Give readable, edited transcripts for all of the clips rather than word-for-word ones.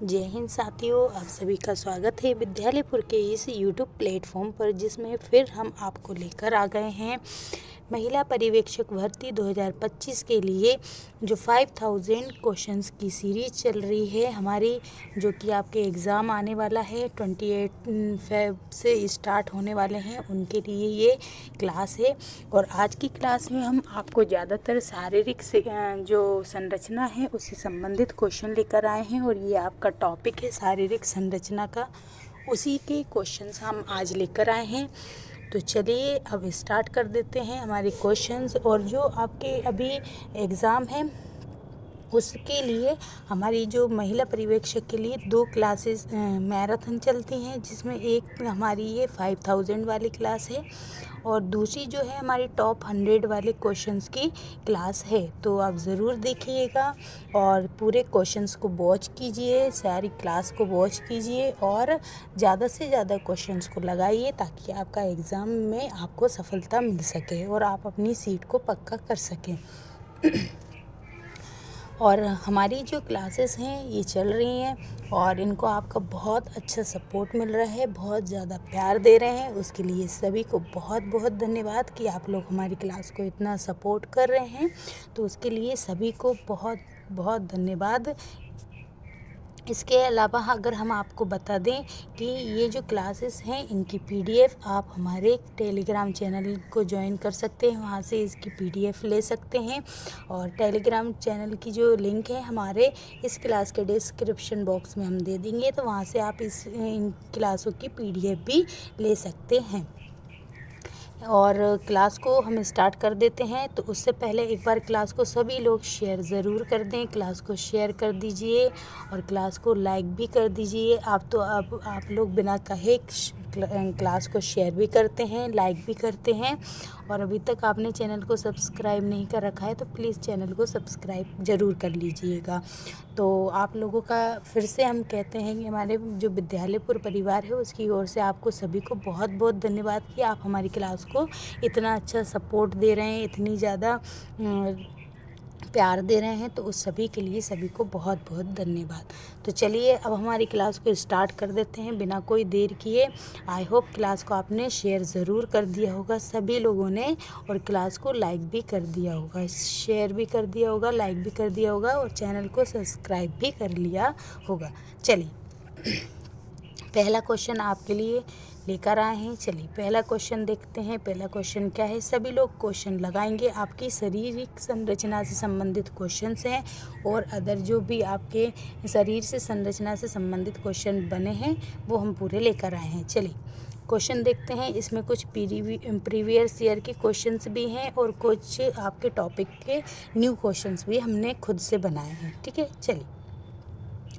जय हिंद साथियों, आप सभी का स्वागत है विद्यालयपुर के इस यूट्यूब प्लेटफॉर्म पर, जिसमें फिर हम आपको लेकर आ गए हैं महिला पर्यवेक्षक भर्ती 2025 के लिए जो 5000 क्वेश्चंस की सीरीज चल रही है हमारी, जो कि आपके एग्ज़ाम आने वाला है 28 फेब से स्टार्ट होने वाले हैं, उनके लिए ये क्लास है। और आज की क्लास में हम आपको ज़्यादातर शारीरिक से जो संरचना है उससे संबंधित क्वेश्चन लेकर आए हैं, और ये आपका टॉपिक है शारीरिक संरचना का, उसी के क्वेश्चंस हम आज लेकर आए हैं। तो चलिए अब स्टार्ट कर देते हैं हमारे क्वेश्चंस। और जो आपके अभी एग्ज़ाम है उसके लिए हमारी जो महिला पर्यवेक्षक के लिए 2 क्लासेस मैराथन चलती हैं, जिसमें एक हमारी ये 5000 वाली क्लास है और दूसरी जो है हमारी टॉप 100 वाले क्वेश्चंस की क्लास है। तो आप ज़रूर देखिएगा और पूरे क्वेश्चंस को वॉच कीजिए, सारी क्लास को वॉच कीजिए और ज़्यादा से ज़्यादा क्वेश्चंस को लगाइए, ताकि आपका एग्ज़ाम में आपको सफलता मिल सके और आप अपनी सीट को पक्का कर सकें। और हमारी जो क्लासेस हैं ये चल रही हैं और इनको आपका बहुत अच्छा सपोर्ट मिल रहा है, बहुत ज़्यादा प्यार दे रहे हैं, उसके लिए सभी को बहुत बहुत धन्यवाद कि आप लोग हमारी क्लास को इतना सपोर्ट कर रहे हैं। तो उसके लिए सभी को बहुत बहुत धन्यवाद। इसके अलावा अगर हम आपको बता दें कि ये जो क्लासेस हैं इनकी पीडीएफ आप हमारे टेलीग्राम चैनल को ज्वाइन कर सकते हैं, वहाँ से इसकी पीडीएफ ले सकते हैं। और टेलीग्राम चैनल की जो लिंक है हमारे इस क्लास के डिस्क्रिप्शन बॉक्स में हम दे देंगे, तो वहाँ से आप इन क्लासों की पीडीएफ भी ले सकते हैं। और क्लास को हम स्टार्ट कर देते हैं। तो उससे पहले एक बार क्लास को सभी लोग शेयर ज़रूर कर दें, क्लास को शेयर कर दीजिए और क्लास को लाइक भी कर दीजिए। अब आप लोग बिना कहे क्लास को शेयर भी करते हैं, लाइक भी करते हैं, और अभी तक आपने चैनल को सब्सक्राइब नहीं कर रखा है तो प्लीज़ चैनल को सब्सक्राइब ज़रूर कर लीजिएगा। तो आप लोगों का फिर से हम कहते हैं कि हमारे जो विद्यालयपुर परिवार है उसकी ओर से आपको सभी को बहुत बहुत धन्यवाद कि आप हमारी क्लास को इतना अच्छा सपोर्ट दे रहे हैं, इतनी ज़्यादा प्यार दे रहे हैं। तो उस सभी के लिए सभी को बहुत बहुत धन्यवाद। तो चलिए अब हमारी क्लास को स्टार्ट कर देते हैं बिना कोई देर किए। आई होप क्लास को आपने शेयर ज़रूर कर दिया होगा सभी लोगों ने, और क्लास को लाइक भी कर दिया होगा, शेयर भी कर दिया होगा, लाइक भी कर दिया होगा और चैनल को सब्सक्राइब भी कर लिया होगा। चलिए पहला क्वेश्चन आपके लिए लेकर आए हैं। चलिए पहला क्वेश्चन देखते हैं। पहला क्वेश्चन क्या है, सभी लोग क्वेश्चन लगाएंगे, आपकी शारीरिक संरचना से संबंधित क्वेश्चंस हैं और अदर जो भी आपके शरीर से संरचना से संबंधित क्वेश्चन बने हैं वो हम पूरे लेकर आए हैं। चलिए क्वेश्चन देखते हैं। इसमें कुछ प्रीवियस ईयर के क्वेश्चंस भी हैं और कुछ आपके टॉपिक के न्यू क्वेश्चंस भी हमने खुद से बनाए हैं। ठीक है, चलिए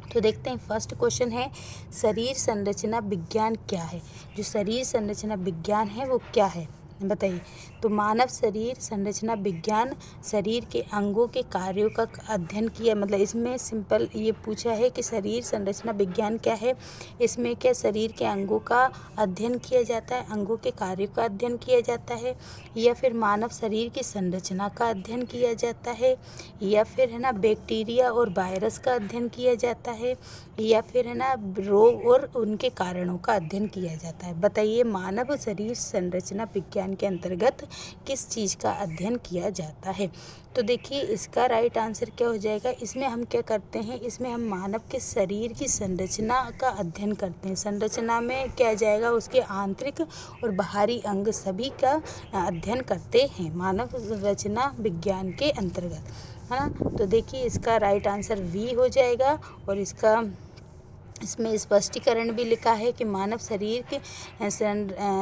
तो देखते हैं। फर्स्ट क्वेश्चन है, शरीर संरचना विज्ञान क्या है? जो शरीर संरचना विज्ञान है वो क्या है बताइए। तो मानव शरीर संरचना विज्ञान शरीर के अंगों के कार्यों का अध्ययन किया, मतलब इसमें सिंपल ये पूछा है कि शरीर संरचना विज्ञान क्या है। इसमें क्या शरीर के अंगों का अध्ययन किया जाता है, अंगों के कार्यों का अध्ययन किया जाता है, या फिर मानव शरीर की संरचना का अध्ययन किया जाता है, या फिर है ना बैक्टीरिया और वायरस का अध्ययन किया जाता है, या फिर है ना रोग और उनके कारणों का अध्ययन किया जाता है। बताइए मानव शरीर संरचना विज्ञान के अंतर्गत किस चीज़ का अध्ययन किया जाता है? तो देखिए इसका राइट आंसर क्या हो जाएगा। इसमें हम क्या करते हैं, इसमें हम मानव के शरीर की संरचना का अध्ययन करते हैं। संरचना में क्या जाएगा, उसके आंतरिक और बाहरी अंग सभी का अध्ययन करते हैं मानव संरचना विज्ञान के अंतर्गत, है ना। तो देखिए इसका राइट आंसर वी हो जाएगा। और इसमें स्पष्टीकरण भी लिखा है कि मानव शरीर के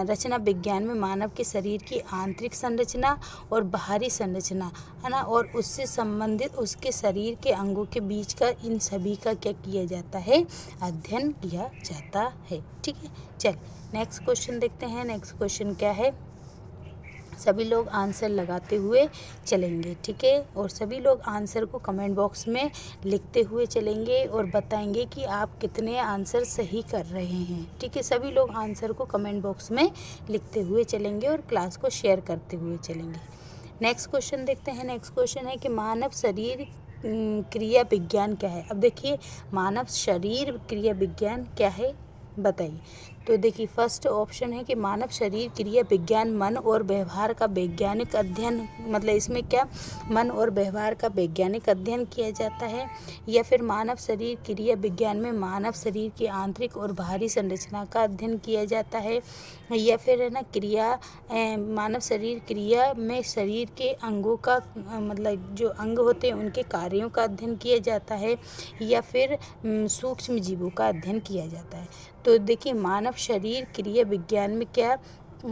रचना विज्ञान में मानव के शरीर की आंतरिक संरचना और बाहरी संरचना, है ना, और उससे संबंधित उसके शरीर के अंगों के बीच का, इन सभी का क्या किया जाता है, अध्ययन किया जाता है। ठीक है, चल नेक्स्ट क्वेश्चन देखते हैं। नेक्स्ट क्वेश्चन क्या है, सभी लोग आंसर लगाते हुए चलेंगे। ठीक है, और सभी लोग आंसर को कमेंट बॉक्स में लिखते हुए चलेंगे और बताएंगे कि आप कितने आंसर सही कर रहे हैं। ठीक है, सभी लोग आंसर को कमेंट बॉक्स में लिखते हुए चलेंगे और क्लास को शेयर करते हुए चलेंगे। नेक्स्ट क्वेश्चन देखते हैं। नेक्स्ट क्वेश्चन है कि मानव शरीर क्रिया विज्ञान क्या है। अब देखिए मानव शरीर क्रिया विज्ञान क्या है बताइए। तो देखिए फर्स्ट ऑप्शन है कि मानव शरीर क्रिया विज्ञान मन और व्यवहार का वैज्ञानिक अध्ययन, मतलब इसमें क्या मन और व्यवहार का वैज्ञानिक अध्ययन किया जाता है। या फिर मानव शरीर क्रिया विज्ञान में मानव शरीर की आंतरिक और बाहरी संरचना का अध्ययन किया जाता है। या फिर है ना मानव शरीर क्रिया में शरीर के अंगों का मतलब जो अंग होते हैं उनके कार्यों का अध्ययन किया जाता है। या फिर सूक्ष्म जीवों का अध्ययन किया जाता है। तो देखिए मानव शरीर क्रिया विज्ञान में क्या,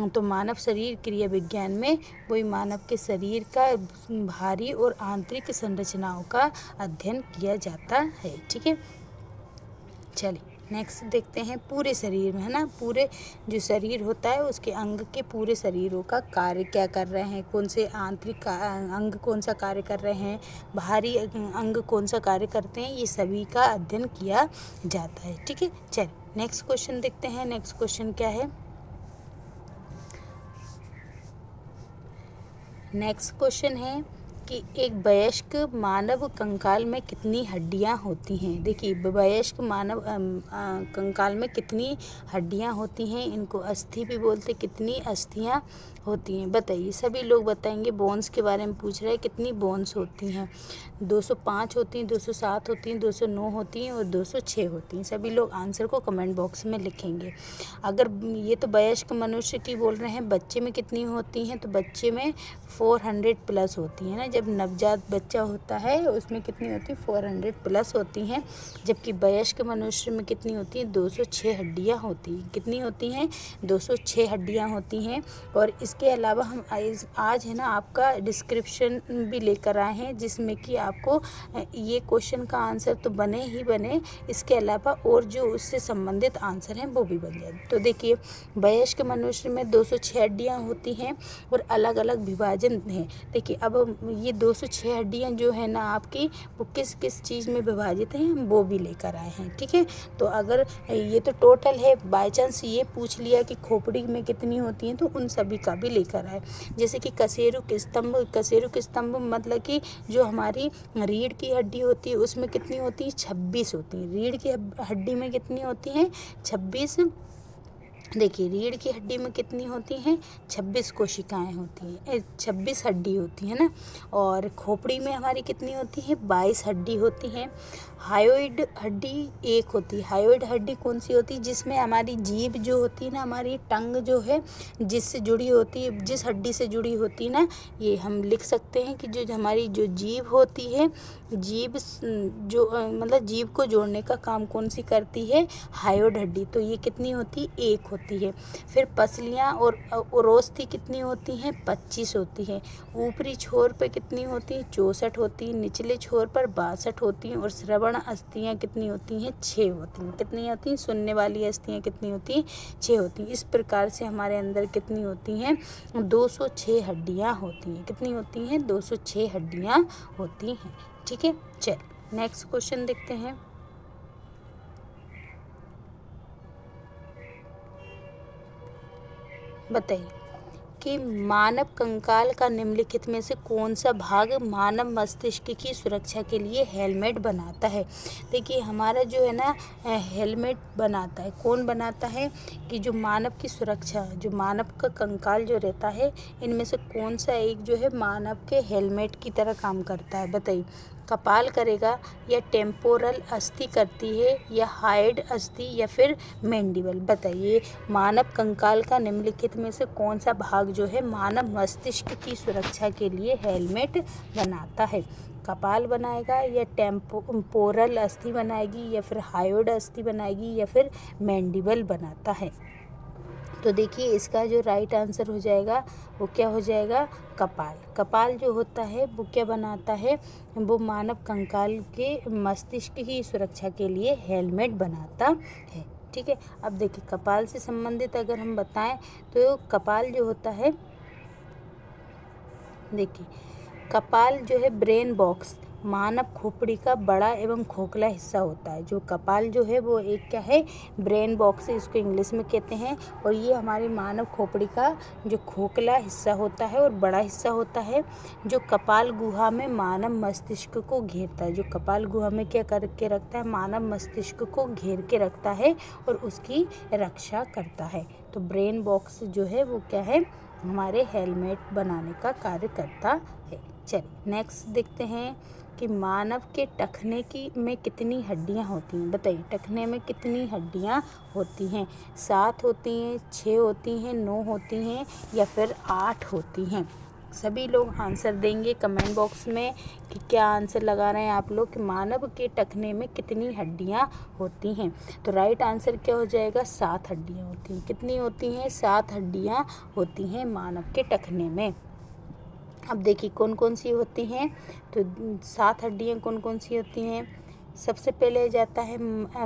तो मानव शरीर क्रिया विज्ञान में वही मानव के शरीर का बाहरी और आंतरिक संरचनाओं का अध्ययन किया जाता है। ठीक है, चलिए नेक्स्ट देखते हैं पूरे शरीर में, है ना, पूरे जो शरीर होता है उसके अंग के पूरे शरीरों का कार्य क्या कर रहे हैं, कौन से आंतरिक अंग कौन सा कार्य कर रहे हैं, बाहरी अंग कौन सा कार्य करते हैं, ये सभी का अध्ययन किया जाता है। ठीक है, चलिए नेक्स्ट क्वेश्चन देखते हैं। नेक्स्ट क्वेश्चन क्या है, नेक्स्ट क्वेश्चन है कि एक वयस्क मानव कंकाल में कितनी हड्डियां होती हैं। देखिए वयस्क मानव कंकाल में कितनी हड्डियां होती हैं, इनको अस्थि भी बोलते, कितनी अस्थियां होती हैं बताइए। सभी लोग बताएंगे। बोन्स के बारे में पूछ रहे हैं, कितनी बोन्स होती हैं। 205 होती हैं, 207 होती हैं, 209 होती हैं और 206 होती हैं। सभी लोग आंसर को कमेंट बॉक्स में लिखेंगे। अगर ये तो वयस्क मनुष्य की बोल रहे हैं, बच्चे में कितनी होती हैं, तो बच्चे में 400 प्लस होती हैं ना। जब नवजात बच्चा होता है उसमें कितनी होती है, 400 प्लस होती हैं। जबकि वयस्क मनुष्य में कितनी होती हैं, 206 हड्डियाँ होती हैं। कितनी होती हैं, 206 हड्डियाँ होती हैं। और इसके अलावा हम आज है ना आपका डिस्क्रिप्शन भी लेकर आए हैं, जिसमें कि आपको ये क्वेश्चन का आंसर तो बने ही बने, इसके अलावा और जो उससे संबंधित आंसर हैं वो भी बन जाए। तो देखिए वयस्क मनुष्य में 206 हड्डियाँ होती हैं और अलग अलग विभाजन हैं। देखिए अब ये 206 हड्डियाँ जो है ना आपकी, वो किस किस चीज़ में विभाजित हैं हम वो भी लेकर आए हैं। ठीक है, तो अगर ये तो टोटल है, बाय चांस ये पूछ लिया कि खोपड़ी में कितनी होती हैं तो उन सभी का भी लेकर आए। जैसे कि कशेरुक स्तंभ मतलब कि जो हमारी रीढ़ की हड्डी होती है उसमें कितनी होती है, 26 होती है। रीढ़ की हड्डी में कितनी होती हैं, 26। देखिए रीढ़ की हड्डी में कितनी होती हैं, 26 कोशिकाएं होती हैं, 26 हड्डी होती है ना। और खोपड़ी में हमारी कितनी होती है, 22 हड्डी होती हैं। हायोइड हड्डी एक होती है। हायोइड हड्डी कौन सी होती है, जिसमें हमारी जीभ जो होती है ना, हमारी टंग जो है जिससे जुड़ी होती है, जिस हड्डी से जुड़ी होती है ना, ये हम लिख सकते हैं कि जो हमारी जो जीभ होती है, जीभ जो मतलब जीभ को जोड़ने का काम कौन सी करती है, हायोइड हड्डी। तो ये कितनी होती है, एक होती है। फिर पसलियाँ और ओरोस्थी कितनी होती हैं, 25 होती हैं। ऊपरी छोर पे कितनी होती हैं, 64 होती हैं। निचले छोर पर 62 होती हैं। और श्रवण अस्थियाँ कितनी होती हैं, 6 होती हैं। कितनी होती हैं, सुनने वाली अस्थियाँ कितनी होती हैं, 6 होती हैं। इस प्रकार से हमारे अंदर कितनी होती हैं, 206 हड्डियाँ होती हैं। कितनी होती हैं, 206 हड्डियाँ होती हैं। ठीक है, चल नेक्स्ट क्वेश्चन देखते हैं। बताइए कि मानव कंकाल का निम्नलिखित में से कौन सा भाग मानव मस्तिष्क की सुरक्षा के लिए हेलमेट बनाता है। देखिए हमारा जो है ना हेलमेट बनाता है, कौन बनाता है, कि जो मानव की सुरक्षा, जो मानव का कंकाल जो रहता है, इनमें से कौन सा एक जो है मानव के हेलमेट की तरह काम करता है बताइए। कपाल करेगा, या टेम्पोरल अस्थि करती है, या हाइड अस्थि, या फिर मैंडिबल। बताइए मानव कंकाल का निम्नलिखित में से कौन सा भाग जो है मानव मस्तिष्क की सुरक्षा के लिए हेलमेट बनाता है। कपाल बनाएगा, या टेम्पोरल अस्थि बनाएगी, या फिर हाइड अस्थि बनाएगी, या फिर मैंडिबल बनाता है। तो देखिए इसका जो राइट आंसर हो जाएगा वो क्या हो जाएगा, कपाल। कपाल जो होता है वो क्या बनाता है, वो मानव कंकाल के मस्तिष्क की सुरक्षा के लिए हेलमेट बनाता है। ठीक है, अब देखिए कपाल से संबंधित अगर हम बताएं तो कपाल जो होता है, देखिए कपाल जो है ब्रेन बॉक्स, मानव खोपड़ी का बड़ा एवं खोखला हिस्सा होता है। जो कपाल जो है वो एक क्या है, ब्रेन बॉक्स है, इसको इंग्लिश में कहते हैं। और ये हमारी मानव खोपड़ी का जो खोखला हिस्सा होता है और बड़ा हिस्सा होता है, जो कपाल गुहा में मानव मस्तिष्क को घेरता है। जो कपाल गुहा में क्या करके रखता है, मानव मस्तिष्क को घेर के रखता है और उसकी रक्षा करता है। तो ब्रेन बॉक्स जो है वो क्या है, हमारे हेलमेट बनाने का कार्य करता है। चलिए नेक्स्ट देखते हैं कि मानव के टखने में कितनी हड्डियां होती हैं। बताइए, टखने में कितनी हड्डियां होती हैं? 7 होती हैं, 6 होती हैं, 9 होती हैं या फिर 8 होती हैं? सभी लोग आंसर देंगे कमेंट बॉक्स में कि क्या आंसर लगा रहे हैं आप लोग कि मानव के टखने में कितनी हड्डियां होती हैं। तो राइट आंसर क्या हो जाएगा, 7 हड्डियां होती हैं। कितनी होती हैं? 7 हड्डियां होती हैं मानव के टखने में। अब देखिए कौन कौन सी होती हैं। तो 7 हड्डियां कौन कौन सी होती हैं। सबसे पहले जाता है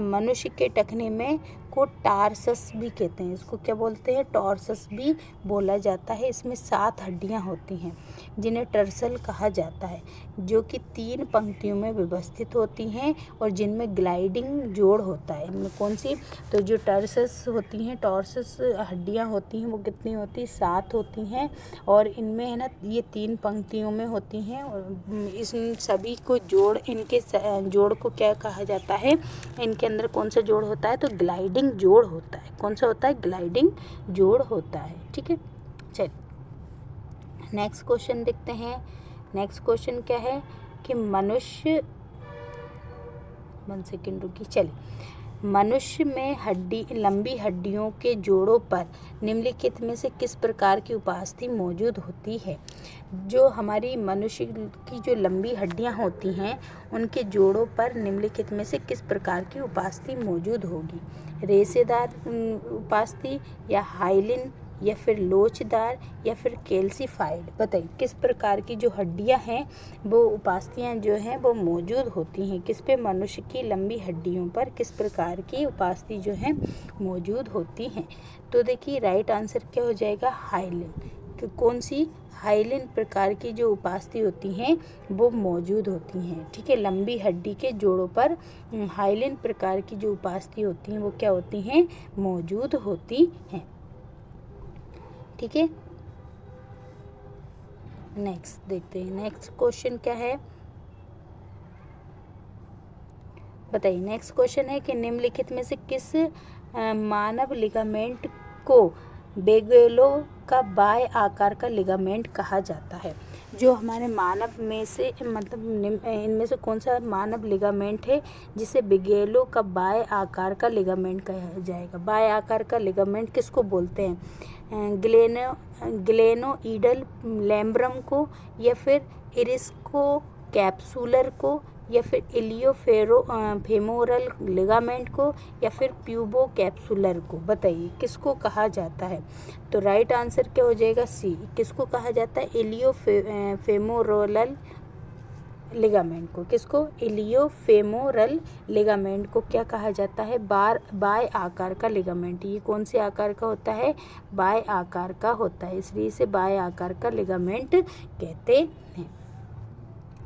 मनुष्य के टखने में को टार्सस भी कहते हैं। इसको क्या बोलते हैं, टॉर्सस भी बोला जाता है। इसमें 7 हड्डियां होती हैं जिन्हें टर्सल कहा जाता है, जो कि 3 पंक्तियों में व्यवस्थित होती हैं और जिनमें ग्लाइडिंग जोड़ होता है। इनमें कौन सी, तो जो टर्सस होती हैं, टॉर्सस हड्डियां होती हैं वो कितनी होती, 7 होती हैं। और इनमें है ना, ये 3 पंक्तियों में होती हैं और इस सभी को जोड़, इनके जोड़ को क्या कहा जाता है, इनके अंदर कौन सा जोड़ होता है, तो ग्लाइडिंग जोड़ होता है। कौन सा होता है, ग्लाइडिंग जोड़ होता है। ठीक है, चलिए नेक्स्ट क्वेश्चन देखते हैं। नेक्स्ट क्वेश्चन क्या है कि मनुष्य, 1 सेकेंड रुकी, चलिए मनुष्य में लंबी हड्डियों के जोड़ों पर निम्नलिखित में से किस प्रकार की उपास्थि मौजूद होती है। जो हमारी मनुष्य की जो लंबी हड्डियां होती हैं उनके जोड़ों पर निम्नलिखित में से किस प्रकार की उपास्थि मौजूद होगी। रेशेदार उपास्थि या हाइलिन या फिर लोचदार या फिर कैल्सीफाइड। बताइए किस प्रकार की जो हड्डियां हैं वो उपास्थियां जो हैं वो मौजूद होती हैं किस पे, मनुष्य की लंबी हड्डियों पर किस प्रकार की उपास्थि जो हैं मौजूद होती हैं। तो देखिए राइट आंसर क्या हो जाएगा, हाइलिन। कौन सी, हाइलिन प्रकार की जो उपास्थि होती हैं वो मौजूद होती हैं। ठीक है, लंबी हड्डी के जोड़ों पर हाइलिन प्रकार की जो उपास्थि होती हैं वो क्या होती हैं, मौजूद होती हैं। ठीक है, नेक्स्ट देखते हैं। नेक्स्ट क्वेश्चन क्या है, बताइए। नेक्स्ट क्वेश्चन है कि निम्नलिखित में से किस मानव लिगामेंट को बेगेलो का बाय आकार का लिगामेंट कहा जाता है। जो हमारे मानव में से मतलब इनमें से कौन सा मानव लिगामेंट है जिसे बिगेलो का बाय आकार का लिगामेंट कहा जाएगा। बाय आकार का लिगामेंट किसको बोलते हैं, ग्लेनोइडल लैम्ब्रम को या फिर इरिस्को कैप्सुलर को या फिर फेमोरल लिगामेंट को या फिर प्यूबो कैप्सुलर को। बताइए किसको कहा जाता है। तो राइट आंसर क्या हो जाएगा, सी। किसको कहा जाता है, फेमोरल लिगामेंट को। किसको, इलियोफेमोरल लिगामेंट को क्या कहा जाता है, बाय आकार का लिगामेंट। ये कौन से आकार का होता है, बाय आकार का होता है, इसलिए इसे बाय आकार का लिगामेंट कहते हैं।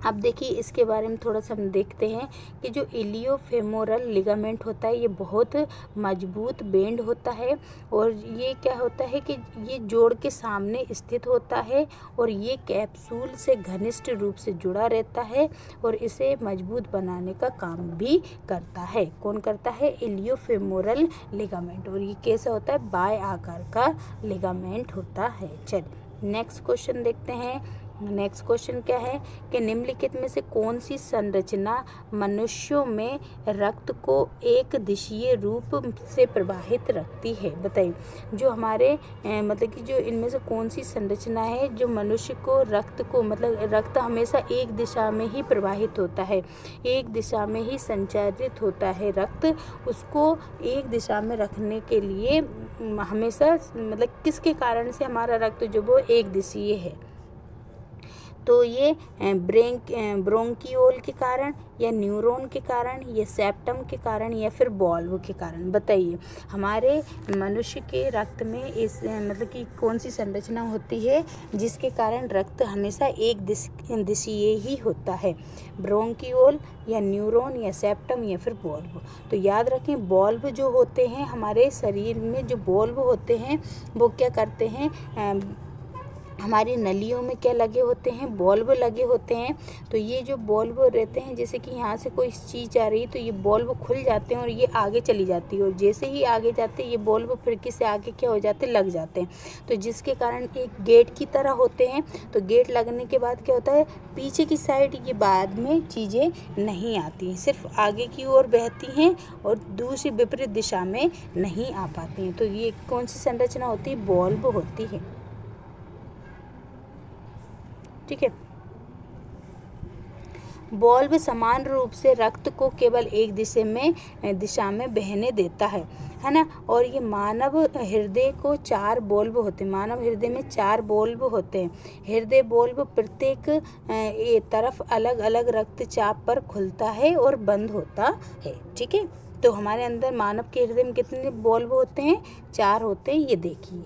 अब देखिए इसके बारे में थोड़ा सा हम देखते हैं कि जो इलियोफेमोरल लिगामेंट होता है ये बहुत मजबूत बेंड होता है और ये क्या होता है कि ये जोड़ के सामने स्थित होता है और ये कैप्सूल से घनिष्ठ रूप से जुड़ा रहता है और इसे मजबूत बनाने का काम भी करता है। कौन करता है, इलियोफेमोरल लिगामेंट। और ये कैसा होता है, बाय आकार का लिगामेंट होता है। चलिए नेक्स्ट क्वेश्चन देखते हैं। नेक्स्ट क्वेश्चन क्या है कि निम्नलिखित में से कौन सी संरचना मनुष्यों में रक्त को एक दिशीय रूप से प्रवाहित रखती है। बताइए जो हमारे मतलब कि जो इनमें से कौन सी संरचना है जो मनुष्य को मतलब रक्त हमेशा एक दिशा में ही प्रवाहित होता है, एक दिशा में ही संचारित होता है रक्त, उसको एक दिशा में रखने के लिए हमेशा मतलब किसके कारण से हमारा रक्त जो वो एक दिशीय है। तो ये ब्रोंकियोल के कारण या न्यूरॉन के कारण या सेप्टम के कारण या फिर बॉल्व के कारण, बताइए हमारे मनुष्य के रक्त में इस मतलब कि कौन सी संरचना होती है जिसके कारण रक्त हमेशा एक दिशीय ही होता है, ब्रोंकियोल या न्यूरॉन या सेप्टम या फिर बॉल्व। तो याद रखें बॉल्व जो होते हैं हमारे शरीर में, जो बॉल्व होते हैं वो क्या करते हैं, हमारी नलियों में क्या लगे होते हैं, बॉल्ब लगे होते हैं। तो ये जो बॉल्ब रहते हैं, जैसे कि यहाँ से कोई चीज़ आ रही है तो ये बॉल्ब खुल जाते हैं और ये आगे चली जाती है, और जैसे ही आगे जाते हैं ये बॉल्ब खिड़की से आगे क्या हो जाते हैं, लग जाते हैं। तो जिसके कारण एक गेट की तरह होते हैं। तो गेट लगने के बाद क्या होता है, पीछे की साइड ये बाद में चीज़ें नहीं आती हैं, सिर्फ आगे की ओर बहती हैं और दूसरी विपरीत दिशा में नहीं आ पाती हैं। तो ये कौन सी संरचना होती है, बॉल्ब होती है। ठीक है। बॉल्ब समान रूप से रक्त को केवल एक दिशा में बहने देता है ना। और ये मानव हृदय को 4 बॉल्ब होते हैं, मानव हृदय में 4 बॉल्ब होते हैं। हृदय बॉल्ब प्रत्येक तरफ अलग अलग रक्तचाप पर खुलता है और बंद होता है। ठीक है। तो हमारे अंदर मानव के हृदय में कितने बॉल्ब होते हैं, 4 होते हैं, ये देखिए।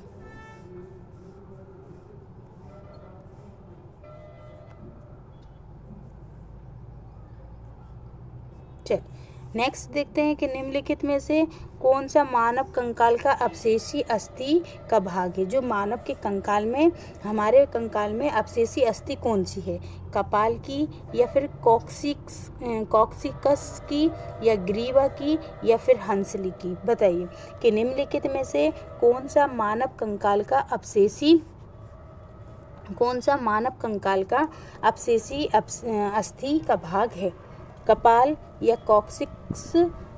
चल नेक्स्ट देखते हैं कि निम्नलिखित में से कौन सा मानव कंकाल का अपशेषी अस्थि का भाग है। जो मानव के कंकाल में, हमारे कंकाल में अपशेषी अस्थि कौन सी है, कपाल की या फिर कॉक्सिकस की या ग्रीवा की या फिर हंसली की, बताइए कि निम्नलिखित में से कौन सा मानव कंकाल का अपशेषी अस्थि का भाग है, कपाल या कॉक्सिक्स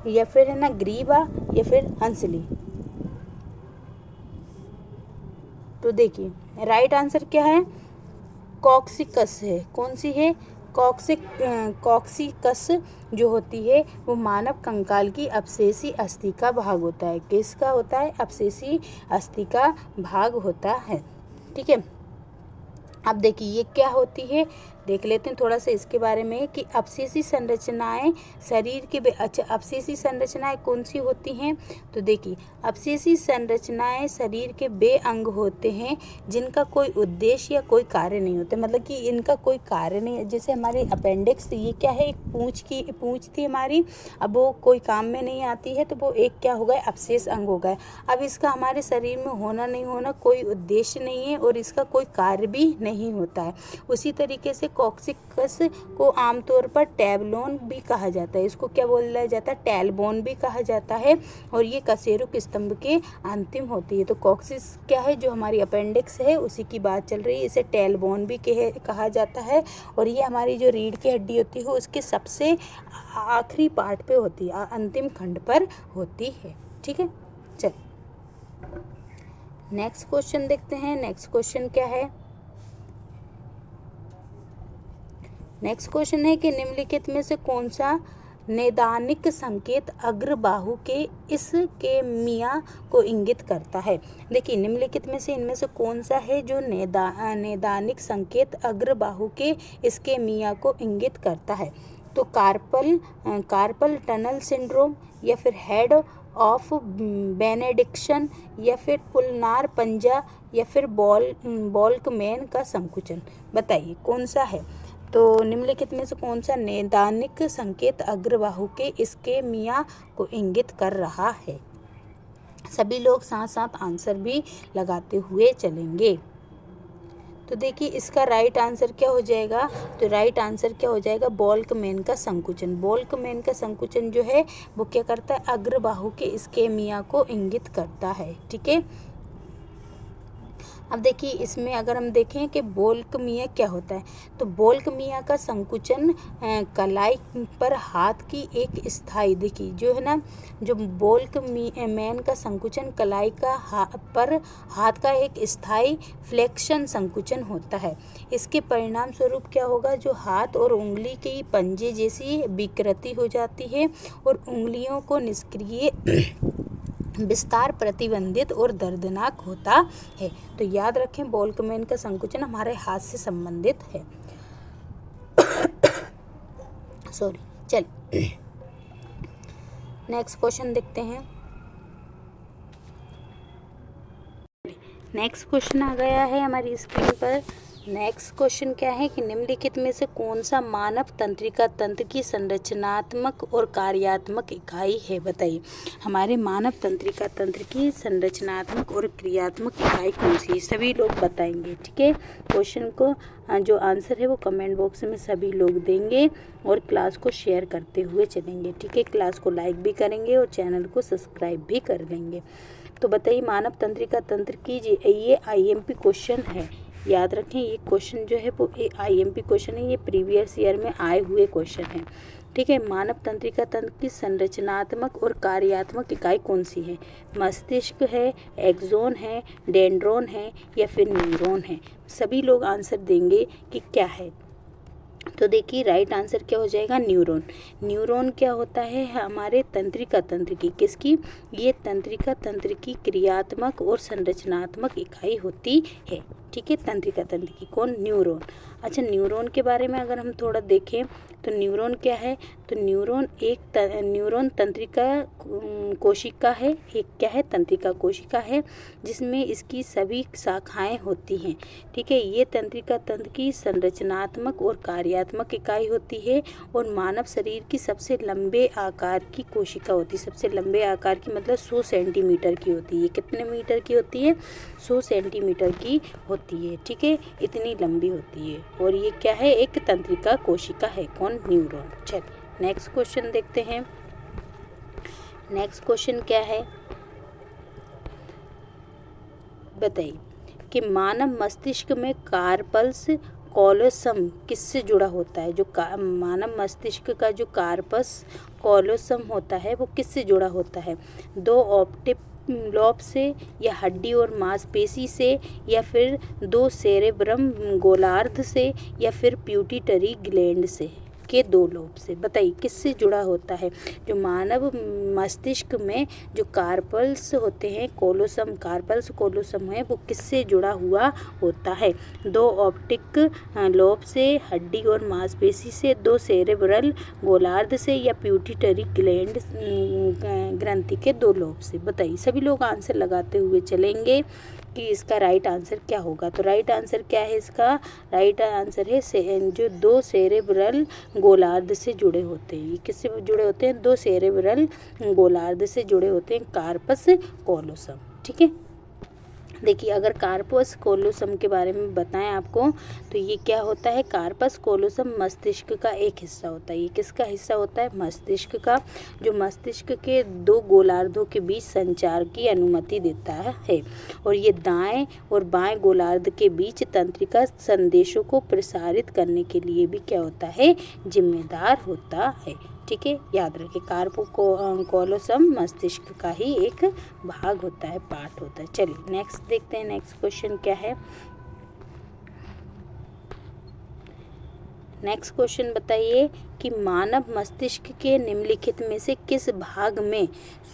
या फिर है ना ग्रीवा या फिर हंसली। तो देखिए राइट आंसर क्या है, कॉक्सिकस है। कौन सी है, कॉक्सिकस जो होती है वो मानव कंकाल की अपशेषी अस्थि का भाग होता है। किसका होता है, अपशेषी अस्थि का भाग होता है। ठीक है। अब देखिए ये क्या होती है, देख लेते हैं थोड़ा सा इसके बारे में कि अपशेषी संरचनाएं शरीर के अच्छा अपशेषी संरचनाएं कौन सी होती हैं। तो देखिए अपशेषी संरचनाएं शरीर के वे अंग होते हैं जिनका कोई उद्देश्य या कोई कार्य नहीं होता, मतलब कि इनका कोई कार्य नहीं है। जैसे हमारे अपेंडिक्स, ये क्या है, एक पूंछ थी हमारी, अब वो कोई काम में नहीं आती है तो वो एक क्या हो गया, अपशेष अंग हो गया। अब इसका हमारे शरीर में होना नहीं होना कोई उद्देश्य नहीं है और इसका कोई कार्य भी नहीं होता है। उसी तरीके से कॉक्सिकस को आमतौर पर टैबलोन भी कहा जाता है, इसको क्या बोला जाता है, टैलबोन भी कहा जाता है। और ये कशेरुक स्तंभ के अंतिम होती है। तो कॉक्सिस क्या है, जो हमारी अपेंडिक्स है उसी की बात चल रही है, इसे टैलबोन भी कहा जाता है। और ये हमारी जो रीढ़ की हड्डी होती है उसके सबसे आखिरी पार्ट पे होती है, अंतिम खंड पर होती है। ठीक है। चल नेक्स्ट क्वेश्चन देखते हैं। नेक्स्ट क्वेश्चन क्या है, नेक्स्ट क्वेश्चन है कि निम्नलिखित में से कौन सा नैदानिक संकेत अग्रबाहु के इसके मिया को इंगित करता है। देखिए निम्नलिखित में से इनमें से कौन सा है जो नैदानिक संकेत अग्रबाहु के इसके मिया को इंगित करता है। तो कार्पल टनल सिंड्रोम या फिर हेड ऑफ बेनेडिक्शन या फिर उलनार पंजा या फिर बॉल्कमैन का संकुचन, बताइए कौन सा है। तो निम्नलिखित में से कौन सा नैदानिक संकेत अग्रबाहु के इसके मिया को इंगित कर रहा है। सभी लोग साथ साथ आंसर भी लगाते हुए चलेंगे। तो देखिए इसका राइट आंसर क्या हो जाएगा, तो राइट आंसर क्या हो जाएगा, बॉल्कमैन का संकुचन। बॉल्कमैन का संकुचन जो है वो क्या करता है, अग्रबाहु के इस्केमिया को इंगित करता है। ठीक है। अब देखिए इसमें अगर हम देखें कि बॉल्कमिया क्या होता है, तो बॉल्कमिया का संकुचन कलाई पर हाथ की एक स्थायी, देखिए जो है ना, जो बॉल्कमैन का संकुचन कलाई का पर हाथ का एक स्थायी फ्लेक्शन संकुचन होता है। इसके परिणाम स्वरूप क्या होगा, जो हाथ और उंगली की पंजे जैसी विकृति हो जाती है और उंगलियों को निष्क्रिय विस्तार प्रतिबंधित और दर्दनाक होता है। तो याद रखें, बॉल्कमैन का संकुचन हमारे हाथ से संबंधित है। सॉरी, चलिए नेक्स्ट क्वेश्चन देखते हैं। नेक्स्ट क्वेश्चन आ गया है हमारी स्क्रीन पर। नेक्स्ट क्वेश्चन क्या है कि निम्नलिखित में से कौन सा मानव तंत्रिका तंत्र की संरचनात्मक और कार्यात्मक इकाई है? बताइए, हमारे मानव तंत्रिका तंत्र की संरचनात्मक और क्रियात्मक इकाई कौन सी है? सभी लोग बताएंगे, ठीक है। क्वेश्चन को जो आंसर है वो कमेंट बॉक्स में सभी लोग देंगे और क्लास को शेयर करते हुए चलेंगे, ठीक है। क्लास को लाइक भी करेंगे और चैनल को सब्सक्राइब भी कर लेंगे। तो बताइए, मानव तंत्रिका तंत्र की ये आईएमपी क्वेश्चन है। याद रखें, ये क्वेश्चन जो है वो आईएमपी क्वेश्चन है, ये प्रीवियस ईयर में आए हुए क्वेश्चन है, ठीक है। मानव तंत्रिका तंत्र की संरचनात्मक और कार्यात्मक इकाई कौन सी है? मस्तिष्क है, एक्सोन है, डेंड्रोन है या फिर न्यूरॉन है? सभी लोग आंसर देंगे कि क्या है। तो देखिए, राइट आंसर क्या हो जाएगा? न्यूरॉन। न्यूरॉन क्या होता है? हमारे तंत्रिका तंत्र की, किसकी? ये तंत्रिका तंत्र की क्रियात्मक और संरचनात्मक इकाई होती है, ठीक है। तंत्रिका तंत्र की कौन? न्यूरॉन। अच्छा, न्यूरॉन के बारे में अगर हम थोड़ा देखें तो न्यूरॉन क्या है? तो न्यूरॉन तंत्रिका कोशिका है। एक क्या है? तंत्रिका कोशिका है, जिसमें इसकी सभी शाखाएं होती हैं, ठीक है। ये तंत्रिका तंत्र की संरचनात्मक और कार्यात्मक इकाई होती है और मानव शरीर की सबसे लंबे आकार की कोशिका होती है। सबसे लंबे आकार की मतलब 100 सेंटीमीटर की होती है। कितने मीटर की होती है? 100 सेंटीमीटर की होती है, ठीक है। इतनी लंबी होती है और ये क्या है? एक तंत्रिका कोशिका है। कौन? न्यूरॉन। चलिए नेक्स्ट क्वेश्चन देखते हैं। नेक्स्ट क्वेश्चन क्या है? बताइए कि मानव मस्तिष्क में कार्पल्स कॉलोसम किससे जुड़ा होता है? जो मानव मस्तिष्क का जो कार्पस कॉलोसम होता है वो किससे जुड़ा होता है? 2 ऑप्टिक लोब से या हड्डी और मांसपेशी से या फिर 2 सेरेब्रम गोलार्ध से या फिर प्यूटिटरी ग्लैंड से के 2 लोब से? बताइए किससे जुड़ा होता है? जो मानव मस्तिष्क में जो कार्पल्स होते हैं, कार्पल्स कोलोसम है, वो किससे जुड़ा हुआ होता है? 2 ऑप्टिक लोब से, हड्डी और मांसपेशी से, 2 सेरेब्रल गोलार्ध से या प्यूटिटरी ग्लैंड ग्रंथि के 2 लोब से? बताइए, सभी लोग आंसर लगाते हुए चलेंगे कि इसका राइट आंसर क्या होगा। तो राइट आंसर क्या है इसका? राइट आंसर है जो 2 सेरेब्रल गोलार्ध से जुड़े होते हैं। ये किससे जुड़े होते हैं? 2 सेरेब्रल गोलार्ध से जुड़े होते हैं, कार्पस कोलोसम, ठीक है। देखिए, अगर कार्पस कोलोसम के बारे में बताएं आपको तो ये क्या होता है? कार्पस कोलोसम मस्तिष्क का एक हिस्सा होता है। ये किसका हिस्सा होता है? मस्तिष्क का, जो मस्तिष्क के 2 गोलार्धों के बीच संचार की अनुमति देता है और ये दाएं और बाएं गोलार्ध के बीच तंत्रिका संदेशों को प्रसारित करने के लिए भी क्या होता है? जिम्मेदार होता है, ठीक है। याद रखें, कोलोसम मस्तिष्क का ही एक भाग होता है, पार्ट होता है। चलिए नेक्स्ट देखते हैं। नेक्स्ट क्वेश्चन क्या है? नेक्स्ट क्वेश्चन बताइए कि मानव मस्तिष्क के निम्नलिखित में से किस भाग में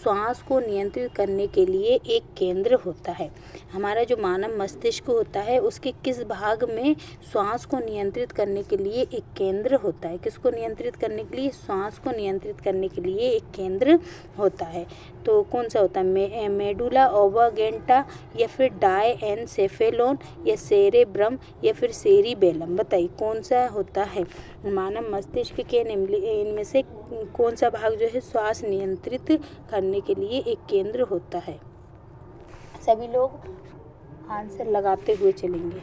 श्वास को नियंत्रित करने के लिए एक केंद्र होता है? हमारा जो मानव मस्तिष्क होता है उसके किस भाग में श्वास को नियंत्रित करने के लिए एक केंद्र होता है? किसको नियंत्रित करने के लिए? श्वास को नियंत्रित करने के लिए एक केंद्र होता है। तो कौन सा होता है? मेडुला ओब्लांगेटा या फिर डायएनसेफेलोन या सेरेब्रम या फिर सेरिबेलम? बताइए कौन सा होता है? मानव मस्तिष्क के इनमें से कौन सा भाग जो है श्वास नियंत्रित करने के लिए एक केंद्र होता है? सभी लोग आंसर लगाते हुए चलेंगे।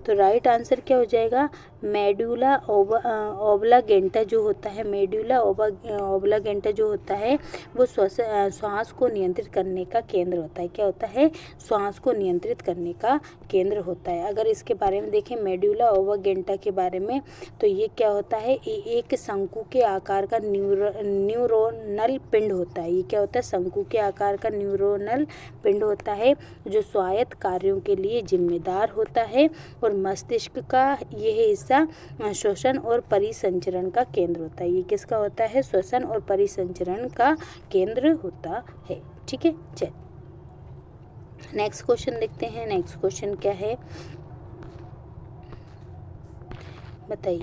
तो राइट आंसर क्या हो जाएगा? मेडुला ओब्लांगेटा जो होता है, मेडुला ओब्लांगेटा जो होता है वो श्वास को नियंत्रित करने का केंद्र होता है। क्या होता है? श्वास को नियंत्रित करने का केंद्र होता है। अगर इसके बारे में देखें, मेडुला ओब्लांगेटा के बारे में, तो ये क्या होता है? एक शंकु के आकार का न्यूरोनल पिंड होता है। ये क्या होता है? शंकु के आकार का न्यूरोनल पिंड होता है जो स्वायत्त कार्यों के लिए जिम्मेदार होता है और मस्तिष्क का यह हिस्सा हमेशा श्वसन और परिसंचरण का केंद्र होता है। ये किसका होता है? श्वसन और परिसंचरण का केंद्र होता है। ठीक है, चल नेक्स्ट क्वेश्चन देखते हैं। नेक्स्ट क्वेश्चन क्या है बताइए।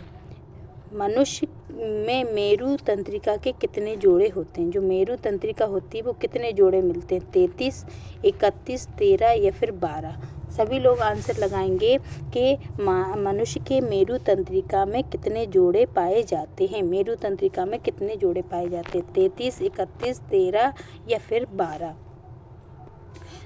मनुष्य में मेरु तंत्रिका के कितने जोड़े होते हैं? जो मेरु तंत्रिका होती है वो कितने जोड़े मिलते हैं? 33, 31, 13 या फिर 12? सभी लोग आंसर लगाएंगे कि मनुष्य के मेरु तंत्रिका में कितने जोड़े पाए जाते हैं। मेरु तंत्रिका में कितने जोड़े पाए जाते हैं? 33, 31, 13 या फिर 12?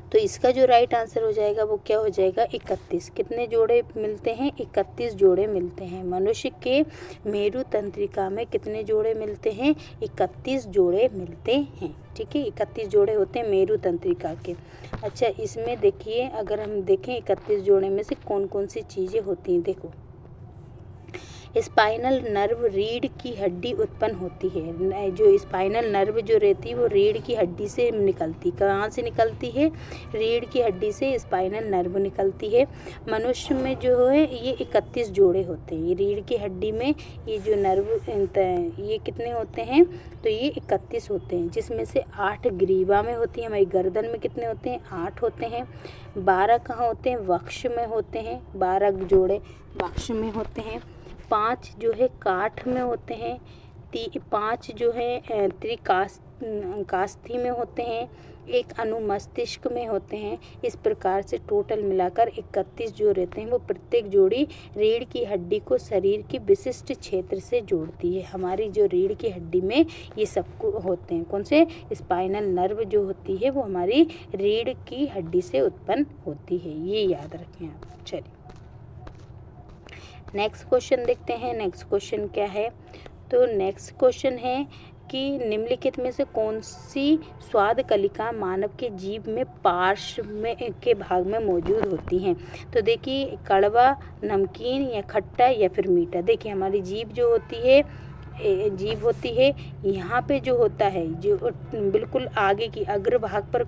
तो इसका जो राइट आंसर हो जाएगा वो क्या हो जाएगा? 31। कितने जोड़े मिलते हैं? 31 जोड़े मिलते हैं। मनुष्य के मेरु तंत्रिका में कितने जोड़े मिलते हैं? 31 जोड़े मिलते हैं। ठीक है, 31 जोड़े होते हैं मेरु तंत्रिका के। अच्छा, इसमें देखिए, अगर हम देखें 31 जोड़े में से कौन कौन सी चीज़ें होती हैं। देखो, स्पाइनल नर्व रीढ़ की हड्डी उत्पन्न होती है। जो स्पाइनल नर्व जो रहती है वो रीढ़ की हड्डी से निकलती। कहाँ से निकलती है? रीढ़ की हड्डी से स्पाइनल नर्व निकलती है। मनुष्य में जो है ये 31 जोड़े होते हैं। ये रीढ़ की हड्डी में ये जो नर्व ये कितने होते हैं? तो ये 31 होते हैं, जिसमें से 8 ग्रीवा में होती है। हमारी गर्दन में कितने होते हैं? 8 होते हैं। 12 कहाँ होते हैं? वक्ष में होते हैं। 12 जोड़े वक्ष में होते हैं। 5 जो है काठ में होते हैं। 5 जो है कास्थी में होते हैं। 1 अनुमस्तिष्क में होते हैं। इस प्रकार से टोटल मिलाकर 31 जो रहते हैं वो प्रत्येक जोड़ी रीढ़ की हड्डी को शरीर की विशिष्ट क्षेत्र से जोड़ती है। हमारी जो रीढ़ की हड्डी में ये सब होते हैं। कौन से? स्पाइनल नर्व जो होती है वो हमारी रीढ़ की हड्डी से उत्पन्न होती है। ये याद रखें आप। चलिए नेक्स्ट क्वेश्चन देखते हैं। नेक्स्ट क्वेश्चन क्या है? तो नेक्स्ट क्वेश्चन है कि निम्नलिखित में से कौन सी स्वाद कलिका मानव के जीभ में पार्श्व में के भाग में मौजूद होती हैं? तो देखिए, कड़वा, नमकीन या खट्टा या फिर मीठा। देखिए, हमारी जीभ जो होती है, जीभ होती है, यहाँ पे जो होता है जो बिल्कुल आगे की अग्रभाग पर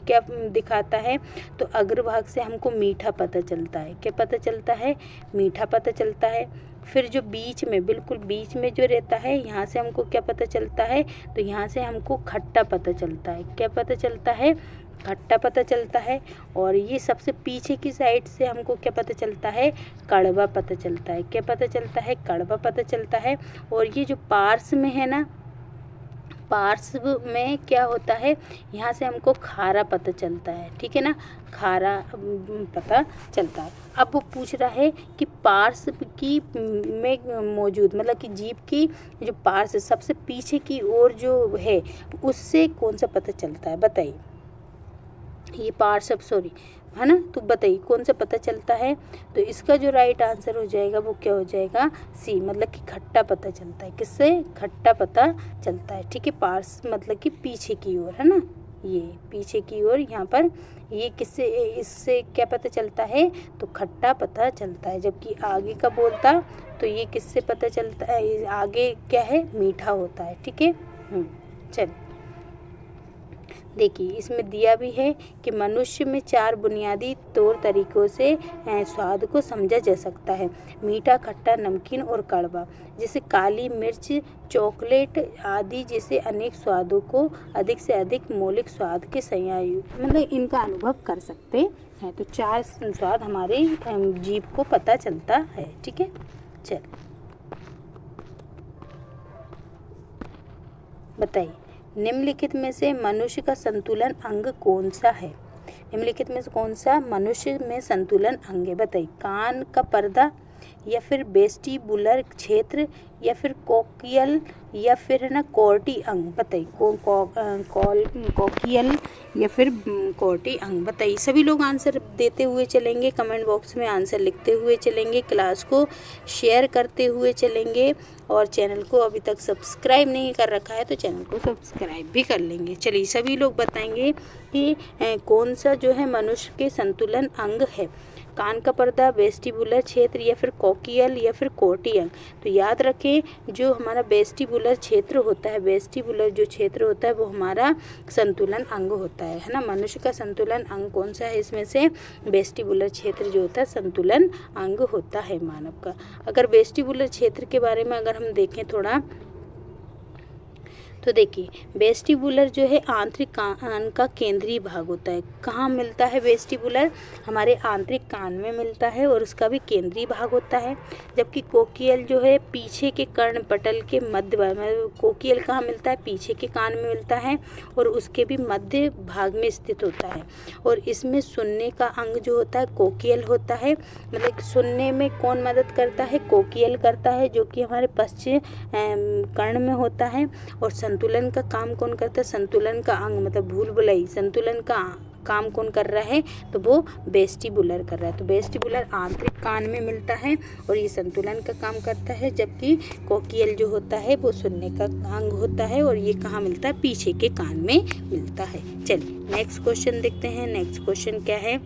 क्या दिखाता है? तो अग्रभाग से हमको मीठा पता चलता है। क्या पता चलता है? मीठा पता चलता है। फिर जो बीच में, बिल्कुल बीच में जो रहता है, यहाँ से हमको क्या पता चलता है? तो यहाँ से हमको खट्टा पता चलता है। क्या पता चलता है? खट्टा पता चलता है। और ये सबसे पीछे की साइड से हमको क्या पता चलता है? कड़वा पता चलता है। क्या पता चलता है? कड़वा पता चलता है। और ये जो पार्श्व में है ना, पार्श्व में क्या होता है? यहाँ से हमको खारा पता चलता है। ठीक है ना, खारा पता चलता है। अब वो पूछ रहा है कि पार्श्व की में मौजूद, मतलब कि जीभ की जो पार्श्व सबसे पीछे की ओर जो है उससे कौन सा पता चलता है? बताइए। ये पार्श्व सॉरी है ना, तो बताइए कौन सा पता चलता है? तो इसका जो राइट आंसर हो जाएगा वो क्या हो जाएगा? सी, मतलब कि खट्टा पता चलता है। किससे? खट्टा पता चलता है। ठीक है, पार्श्व मतलब कि पीछे की ओर, है ना, ये पीछे की ओर। यहाँ पर ये किससे, इससे क्या पता चलता है? तो खट्टा पता चलता है। जबकि आगे का बोलता तो ये किससे पता चलता है? आगे क्या है? मीठा होता है। ठीक है, चलिए देखिए, इसमें दिया भी है कि मनुष्य में 4 बुनियादी तौर तरीकों से स्वाद को समझा जा सकता है। मीठा, खट्टा, नमकीन और कड़वा। जैसे काली मिर्च, चॉकलेट आदि जैसे अनेक स्वादों को अधिक से अधिक मौलिक स्वाद के संयोजन, मतलब इनका अनुभव कर सकते हैं। तो 4 स्वाद हमारे जीभ को पता चलता है। ठीक है, चल बताइए, निम्नलिखित में से मनुष्य का संतुलन अंग कौन सा है? निम्नलिखित में से कौन सा मनुष्य में संतुलन अंग है? बताइए। कान का पर्दा, या फिर वेस्टिबुलर क्षेत्र, या फिर कोकियल, या फिर है ना कोर्टी अंग। बताइए, कोकियल या फिर कोर्टी अंग। बताइए। सभी लोग आंसर देते हुए चलेंगे, कमेंट बॉक्स में आंसर लिखते हुए चलेंगे, क्लास को शेयर करते हुए चलेंगे, और चैनल को अभी तक सब्सक्राइब नहीं कर रखा है तो चैनल को सब्सक्राइब भी कर लेंगे। चलिए, सभी लोग बताएंगे कि कौन सा जो है मनुष्य के संतुलन अंग है। कान का पर्दा, वेस्टिबुलर क्षेत्र या फिर कोकियल या फिर कोर्टियल। तो याद रखें, जो हमारा वेस्टिबुलर क्षेत्र होता है, वेस्टिबुलर जो क्षेत्र होता है वो हमारा संतुलन अंग होता है ना। मनुष्य का संतुलन अंग कौन सा है, इसमें से वेस्टिबुलर क्षेत्र जो होता है संतुलन अंग होता है मानव का। अगर वेस्टिबुलर क्षेत्र के बारे में अगर हम देखें थोड़ा, तो देखिए वेस्टिबुलर जो है आंतरिक कान का केंद्रीय भाग होता है। कहाँ मिलता है वेस्टिबुलर, हमारे आंतरिक कान में मिलता है और उसका भी केंद्रीय भाग होता है। जबकि कोकियल जो है पीछे के कर्णपटल के मध्य भाग में, कोकियल कहाँ मिलता है, पीछे के कान में मिलता है और उसके भी मध्य भाग में स्थित होता है। और इसमें सुनने का अंग जो होता है कोकियल होता है। मतलब सुनने में कौन मदद करता है, कोकियल करता है, जो कि हमारे पश्चिम कर्ण में होता है। और संतुलन का काम कौन करता है, संतुलन का अंग मतलब भूल-भुलई, संतुलन का काम कौन कर रहा है, तो वो वेस्टिबुलर कर रहा है। तो वेस्टिबुलर आंतरिक कान में मिलता है और ये संतुलन का काम करता है। जबकि कोकियल जो होता है वो सुनने का अंग होता है और ये कहाँ मिलता है, पीछे के कान में मिलता है। चलिए नेक्स्ट क्वेश्चन देखते हैं। नेक्स्ट क्वेश्चन क्या है,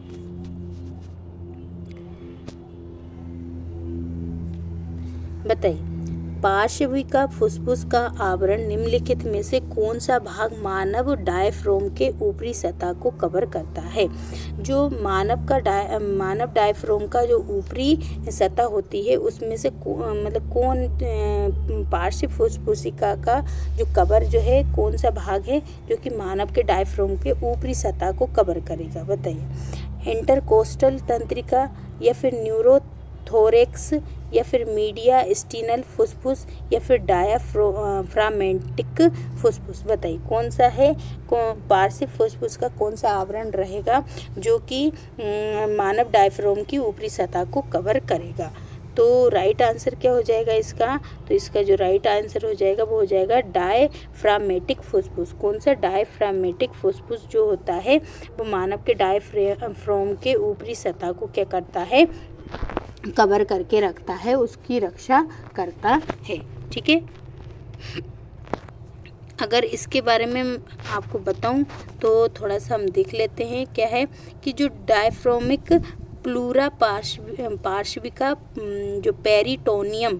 बताइए। पार्श्विका फुसफुस का आवरण निम्नलिखित में से कौन सा भाग मानव डायफ्राम के ऊपरी सतह को कवर करता है। जो मानव डायफ्राम का जो ऊपरी सतह होती है उसमें से मतलब कौन पार्श्व फुसफुसिका का जो कवर जो है कौन सा भाग है जो कि मानव के डायफ्राम के ऊपरी सतह को कवर करेगा, बताइए। इंटरकोस्टल तंत्रिका या फिर न्यूरोथोरैक्स या फिर मीडिया स्टीनल फुसफुस या फिर डायाफ्रामेटिक फुसफुस, बताइए कौन सा है। पार्श्व फुसफुस का कौन सा आवरण रहेगा जो कि मानव डायफ्राम की ऊपरी सतह को कवर करेगा। तो राइट आंसर क्या हो जाएगा इसका, तो इसका जो राइट आंसर हो जाएगा वो हो जाएगा डायफ्रामेटिक फुसफुस। कौन सा, डायफ्रामेटिक फुसफुस जो होता है वो मानव के डायफ्राम के ऊपरी सतह को क्या करता है, कवर करके रखता है, उसकी रक्षा करता है। ठीक है, अगर इसके बारे में आपको बताऊं तो थोड़ा सा हम देख लेते हैं। क्या है कि जो डायफ्रामिक प्लूरा पार्श्विका जो पेरिटोनियम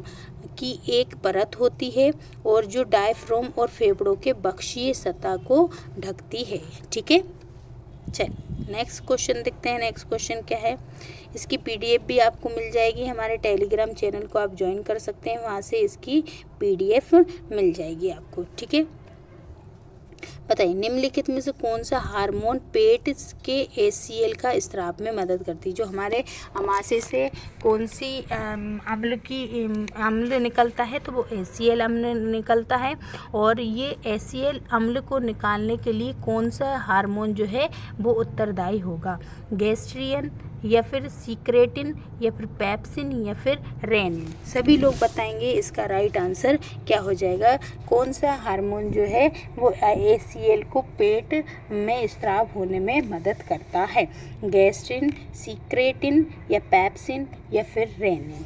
की एक परत होती है और जो डायफ्राम और फेफड़ों के बक्षीय सतह को ढकती है। ठीक है, चल नेक्स्ट क्वेश्चन देखते हैं। नेक्स्ट क्वेश्चन क्या है, इसकी पीडीएफ भी आपको मिल जाएगी, हमारे टेलीग्राम चैनल को आप ज्वाइन कर सकते हैं, वहाँ से इसकी पीडीएफ मिल जाएगी आपको। ठीक है, बताइए निम्नलिखित में से कौन सा हार्मोन पेट के एसीएल का स्राव में मदद करती है। जो हमारे अमाशय से कौन सी अम्ल निकलता है, तो वो एसीएल अम्ल निकलता है। और ये एसीएल अम्ल को निकालने के लिए कौन सा हार्मोन जो है वो उत्तरदायी होगा, गैस्ट्रियन या फिर सीक्रेटिन या फिर पेप्सिन या फिर रेनिन। सभी लोग बताएंगे इसका राइट आंसर क्या हो जाएगा। कौन सा हार्मोन जो है वो एसीएल को पेट में स्राव होने में मदद करता है, गैस्ट्रिन, सीक्रेटिन या पेप्सिन या फिर रेनिन।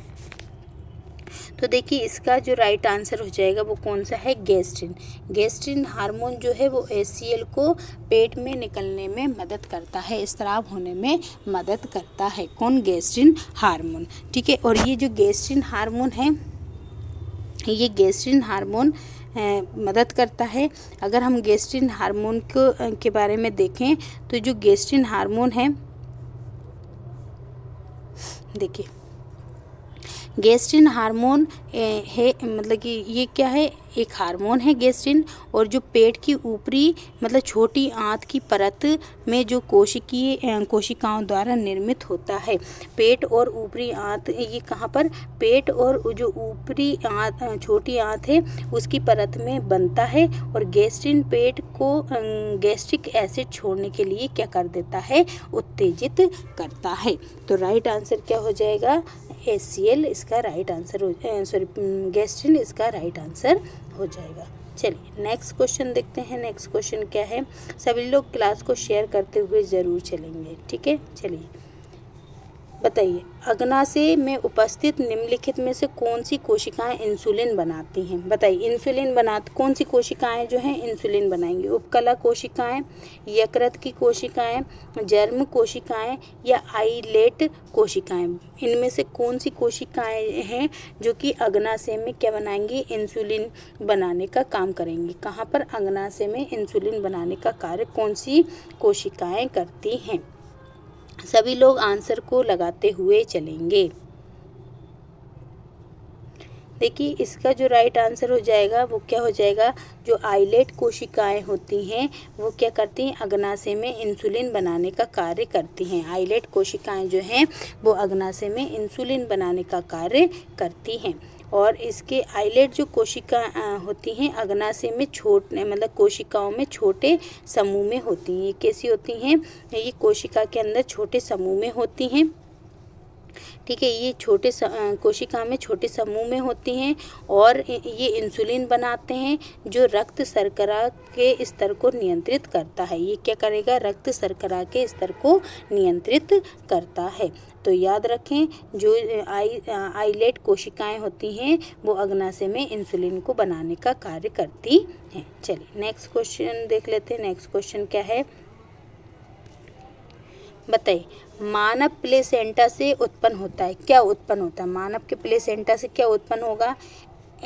तो देखिए इसका जो राइट आंसर हो जाएगा वो कौन सा है, गैस्ट्रिन। गैस्ट्रिन हार्मोन जो है वो एसीएल को पेट में निकलने में मदद करता है, स्राव होने में मदद करता है। कौन, गैस्ट्रिन हार्मोन। ठीक है, और ये जो गैस्ट्रिन हार्मोन है, ये गैस्ट्रिन हार्मोन मदद करता है। अगर हम गैस्ट्रिन हार्मोन के बारे में देखें तो जो गैस्ट्रिन हार्मोन है, देखिए गैस्ट्रिन हार्मोन है, मतलब कि ये क्या है, एक हार्मोन है गैस्ट्रिन, और जो पेट की ऊपरी मतलब छोटी आंत की परत में जो कोशिकाओं द्वारा निर्मित होता है। पेट और ऊपरी आंत, ये कहाँ पर, पेट और जो ऊपरी आंत छोटी आंत है उसकी परत में बनता है। और गैस्ट्रिन पेट को गैस्ट्रिक एसिड छोड़ने के लिए क्या कर देता है, उत्तेजित करता है। तो राइट आंसर क्या हो जाएगा, एसीएल इसका राइट आंसर हो, गैस्ट्रिन इसका राइट आंसर हो जाएगा। चलिए नेक्स्ट क्वेश्चन देखते हैं। नेक्स्ट क्वेश्चन क्या है, सभी लोग क्लास को शेयर करते हुए ज़रूर चलेंगे। ठीक है, चलिए बताइए, अग्नाशय में उपस्थित निम्नलिखित में से कौन सी कोशिकाएं इंसुलिन बनाती हैं? बताइए, कौन सी कोशिकाएं जो हैं इंसुलिन बनाएंगी? उपकला कोशिकाएं, यकृत की कोशिकाएं, जर्म कोशिकाएं या आइलेट कोशिकाएं? इनमें से कौन सी कोशिकाएं हैं जो कि अग्नाशय में क्या बनाएंगी? इंसुलिन बनाने का काम करेंगी। कहाँ पर? अग्नाशय में इंसुलिन बनाने का कार्य कौन सी कोशिकाएं करती हैं? सभी लोग आंसर को लगाते हुए चलेंगे। देखिए, इसका जो राइट आंसर हो जाएगा वो क्या हो जाएगा? जो आइलेट कोशिकाएं होती हैं वो क्या करती हैं? अग्नाशय में इंसुलिन बनाने का कार्य करती हैं। आइलेट कोशिकाएं जो हैं वो अग्नाशय में इंसुलिन बनाने का कार्य करती हैं। और इसके आइलेट जो कोशिका होती हैं अग्नाशय में छोटे मतलब कोशिकाओं में छोटे समूह में होती हैं। ये कैसी होती हैं? ये कोशिका के अंदर छोटे समूह में होती हैं। ठीक है, ये कोशिका में छोटे समूह में होती हैं और ये इंसुलिन बनाते हैं जो रक्त शर्करा के स्तर को नियंत्रित करता है। ये क्या करेगा? रक्त शर्करा के स्तर को नियंत्रित करता है। तो याद रखें, जो आइलेट कोशिकाएं होती हैं वो अग्नाशय में इंसुलिन को बनाने का कार्य करती हैं। चलिए नेक्स्ट क्वेश्चन देख लेते हैं। नेक्स्ट क्वेश्चन क्या है? बताइए, मानव प्लेसेंटा से उत्पन्न होता है। क्या उत्पन्न होता है? मानव के प्लेसेंटा से क्या उत्पन्न होगा?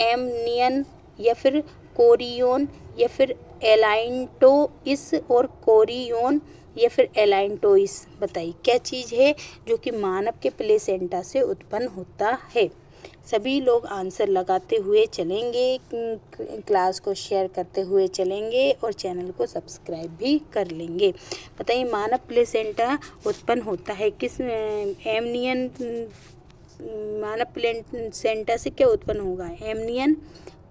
एमनियन या फिर कोरियोन या फिर एलाइंटोइस और कोरियोन या फिर एलाइंटोइस? बताइए, क्या चीज़ है जो कि मानव के प्लेसेंटा से उत्पन्न होता है? सभी लोग आंसर लगाते हुए चलेंगे, क्लास को शेयर करते हुए चलेंगे और चैनल को सब्सक्राइब भी कर लेंगे। बताइए, मानव प्लेसेंटा उत्पन्न होता है किस एमनियन? मानव प्लेसेंटा से क्या उत्पन्न होगा? एमनियन,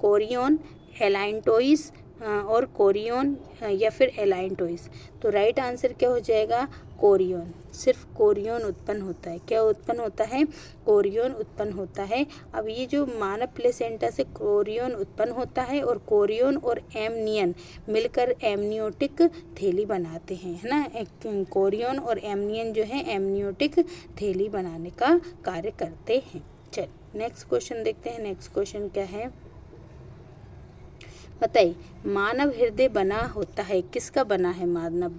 कोरियोन, एलाइंटोइस और कोरियोन या फिर एलाइंटोइस? तो राइट आंसर क्या हो जाएगा? कोरियोन। सिर्फ कोरियोन उत्पन्न होता है। क्या उत्पन्न होता है? कोरियोन उत्पन्न होता है। अब ये जो मानव प्लेसेंटा से कोरियोन उत्पन्न होता है और कोरियोन और एमनियन मिलकर एमनियोटिक थैली बनाते हैं, है ना। कोरियोन और एमनियन जो है एमनियोटिक थैली बनाने का कार्य करते हैं। चल नेक्स्ट क्वेश्चन देखते हैं। नेक्स्ट क्वेश्चन क्या है? बताइए, मानव हृदय बना होता है किसका बना है? मानव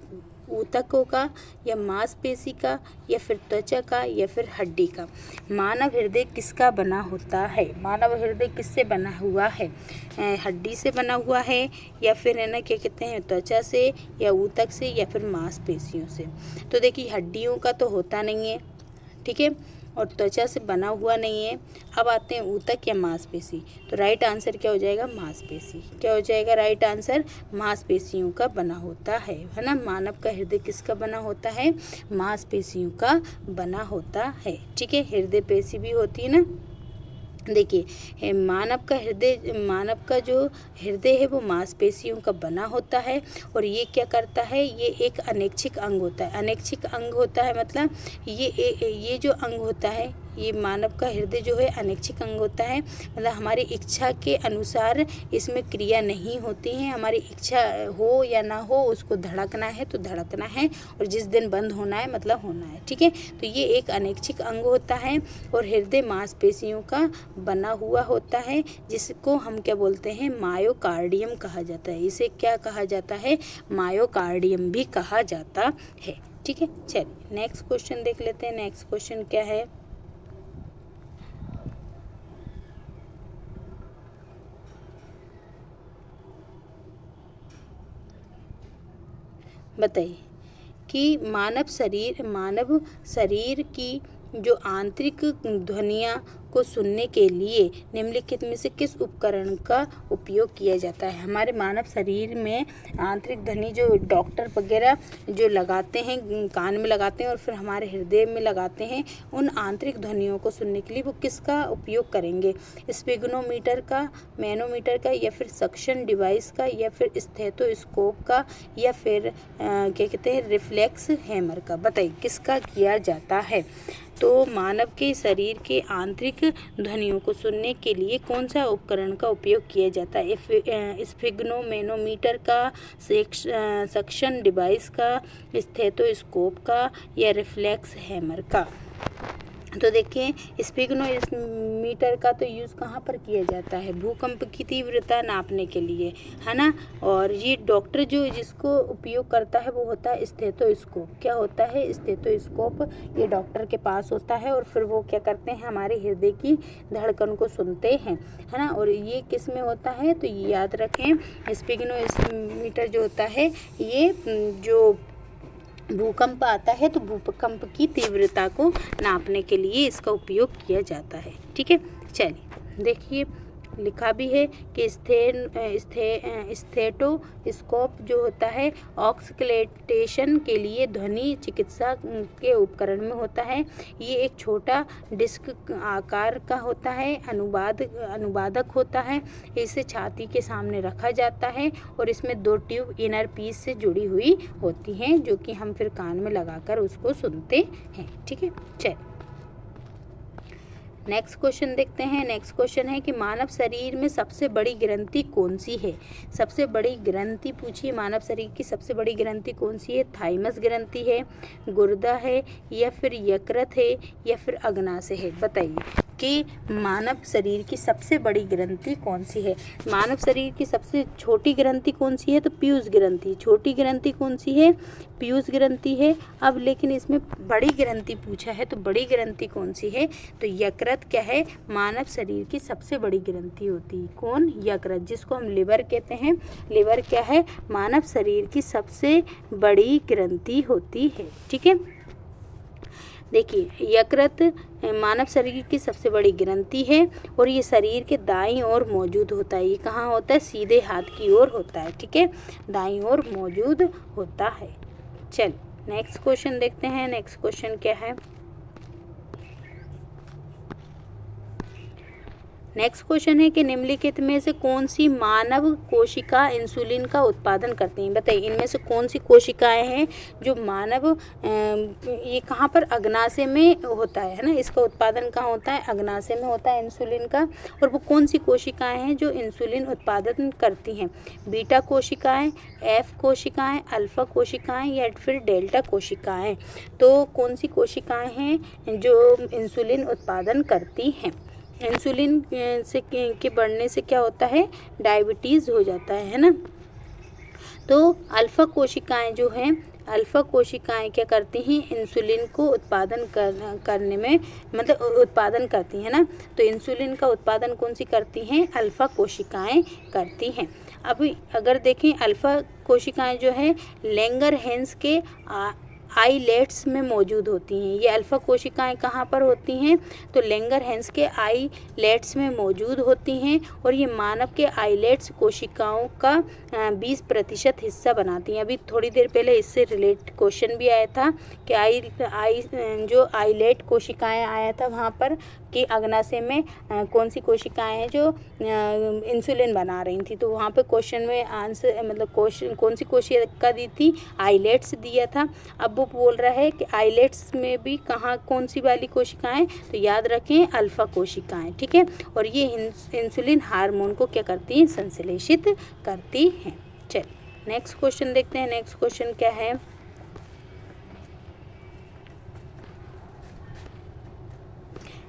ऊतकों का या मांसपेशी का या फिर त्वचा का या फिर हड्डी का? मानव हृदय किसका बना होता है? मानव हृदय किससे बना हुआ है? हड्डी से बना हुआ है या फिर है ना क्या कहते हैं त्वचा से या ऊतक से या फिर मांसपेशियों से? तो देखिए, हड्डियों का तो होता नहीं है, ठीक है, और त्वचा से बना हुआ नहीं है। अब आते हैं ऊतक या मांसपेशी। तो राइट आंसर क्या हो जाएगा? मांसपेशी। क्या हो जाएगा राइट आंसर? मांसपेशियों का बना होता है ना। मानव का हृदय किसका बना होता है? मांसपेशियों का बना होता है। ठीक है, हृदय पेशी भी होती है ना। देखिए, मानव का जो हृदय है वो मांसपेशियों का बना होता है और ये क्या करता है? ये एक अनैच्छिक अंग होता है। अनैच्छिक अंग होता है मतलब ये जो अंग होता है, ये मानव का हृदय जो है अनैच्छिक अंग होता है। मतलब हमारी इच्छा के अनुसार इसमें क्रिया नहीं होती है। हमारी इच्छा हो या ना हो, उसको धड़कना है तो धड़कना है और जिस दिन बंद होना है मतलब होना है। ठीक है, तो ये एक अनैच्छिक अंग होता है और हृदय मांसपेशियों का बना हुआ होता है, जिसको हम क्या बोलते हैं? मायोकार्डियम कहा जाता है। इसे क्या कहा जाता है? मायोकार्डियम भी कहा जाता है। ठीक है, चलिए नेक्स्ट क्वेश्चन देख लेते हैं। नेक्स्ट क्वेश्चन क्या है? बताइए कि मानव शरीर की जो आंतरिक ध्वनियाँ को सुनने के लिए निम्नलिखित में से किस उपकरण का उपयोग किया जाता है? हमारे मानव शरीर में आंतरिक ध्वनि जो डॉक्टर वगैरह जो लगाते हैं, कान में लगाते हैं और फिर हमारे हृदय में लगाते हैं, उन आंतरिक ध्वनियों को सुनने के लिए वो किसका उपयोग करेंगे? स्फिग्नोमीटर का, मैनोमीटर का या फिर सक्शन डिवाइस का या फिर स्टेथोस्कोप का या फिर क्या कहते हैं रिफ्लेक्स हैमर का? बताइए किसका किया जाता है? तो मानव के शरीर के आंतरिक ध्वनियों को सुनने के लिए कौन सा उपकरण का उपयोग किया जाता है? स्फिग्नोमेनोमीटर का, सक्शन डिवाइस का, स्टेथोस्कोप का या रिफ्लेक्स हैमर का? तो देखिए स्पिग्नोमीटर का तो यूज़ कहाँ पर किया जाता है, भूकंप की तीव्रता नापने के लिए, है ना। और ये डॉक्टर जो जिसको उपयोग करता है वो होता है स्टेथोस्कोप। क्या होता है, स्टेथोस्कोप। ये डॉक्टर के पास होता है और फिर वो क्या करते हैं, हमारे हृदय की धड़कन को सुनते हैं, है ना। और ये किस में होता है, तो ये याद रखें, स्पिग्नोमीटर जो होता है ये जो भूकंप आता है तो भूकंप की तीव्रता को नापने के लिए इसका उपयोग किया जाता है। ठीक है, चलिए देखिए लिखा भी है कि स्टेथोस्कोप जो होता है ऑक्सकलेटेशन के लिए ध्वनि चिकित्सा के उपकरण में होता है। ये एक छोटा डिस्क आकार का होता है, अनुवादक होता है। इसे छाती के सामने रखा जाता है और इसमें 2 ट्यूब इनर पीस से जुड़ी हुई होती हैं जो कि हम फिर कान में लगाकर उसको सुनते हैं। ठीक है, चलिए नेक्स्ट क्वेश्चन देखते हैं। नेक्स्ट क्वेश्चन है कि मानव शरीर में सबसे बड़ी ग्रंथि कौन सी है। सबसे बड़ी ग्रंथि पूछिए, मानव शरीर की सबसे बड़ी ग्रंथि कौन सी है। थाइमस ग्रंथि है, गुर्दा है, या फिर यकृत है, या फिर अग्नाशय है। बताइए कि मानव शरीर की सबसे बड़ी ग्रंथि कौन सी है। मानव शरीर की सबसे छोटी ग्रंथि कौन सी है, तो पीयूष ग्रंथि। छोटी ग्रंथि कौन सी है, पीयूष ग्रंथि है। अब लेकिन इसमें बड़ी ग्रंथि पूछा है, तो बड़ी ग्रंथि कौन सी है, तो यकृत क्या है, मानव शरीर की सबसे बड़ी ग्रंथि होती है। कौन, यकृत, जिसको हम लिवर कहते हैं। लिवर क्या है, मानव शरीर की सबसे बड़ी ग्रंथि होती है। ठीक है, देखिए यकृत मानव शरीर की सबसे बड़ी ग्रंथि है और ये शरीर के दाईं ओर मौजूद होता है। ये कहाँ होता है, सीधे हाथ की ओर होता है। ठीक है, दाईं ओर मौजूद होता है। चल नेक्स्ट क्वेश्चन देखते हैं। नेक्स्ट क्वेश्चन क्या है, नेक्स्ट क्वेश्चन है कि निम्नलिखित में से कौन सी मानव कोशिका इंसुलिन का उत्पादन करती हैं। बताइए इनमें से कौन सी कोशिकाएं हैं जो मानव ये कहाँ पर, अग्नाशय में होता है ना। इसका उत्पादन कहाँ होता है, अग्नाशय में होता है इंसुलिन का। और वो कौन सी कोशिकाएं हैं जो इंसुलिन उत्पादन करती हैं। बीटा कोशिकाएं, एफ कोशिकाएं, अल्फा कोशिकाएं, या फिर डेल्टा कोशिकाएं। तो कौन सी कोशिकाएं हैं जो इंसुलिन उत्पादन करती हैं। इंसुलिन से के बढ़ने से क्या होता है, डायबिटीज़ हो जाता है ना। तो अल्फा कोशिकाएं जो हैं, अल्फा कोशिकाएं क्या करती हैं, इंसुलिन को उत्पादन करने में मतलब उत्पादन करती हैं ना। तो इंसुलिन का उत्पादन कौन सी करती हैं, अल्फा कोशिकाएं करती हैं। अब अगर देखें अल्फा कोशिकाएं जो है लैंगरहैंस के आईलेट्स में मौजूद होती हैं। ये अल्फा कोशिकाएं कहाँ पर होती हैं, तो लैंगरहैंस के आईलेट्स में मौजूद होती हैं और ये मानव के आईलेट्स कोशिकाओं का 20% हिस्सा बनाती हैं। अभी थोड़ी देर पहले इससे रिलेटेड क्वेश्चन भी आया था कि जो आईलेट कोशिकाएं आया था वहाँ पर कि अग्नाशय में कौन सी कोशिकाएं हैं जो इंसुलिन बना रही थी। तो वहाँ पे क्वेश्चन में आंसर मतलब क्वेश्चन कौन सी कोशिका दी थी, आईलेट्स दिया था। अब वो बोल रहा है कि आईलेट्स में भी कहाँ कौन सी वाली कोशिकाएं, तो याद रखें अल्फा कोशिकाएं। ठीक है, और ये इंसुलिन हार्मोन को क्या करती हैं, संश्लेषित करती हैं। चलिए नेक्स्ट क्वेश्चन देखते हैं। नेक्स्ट क्वेश्चन क्या है,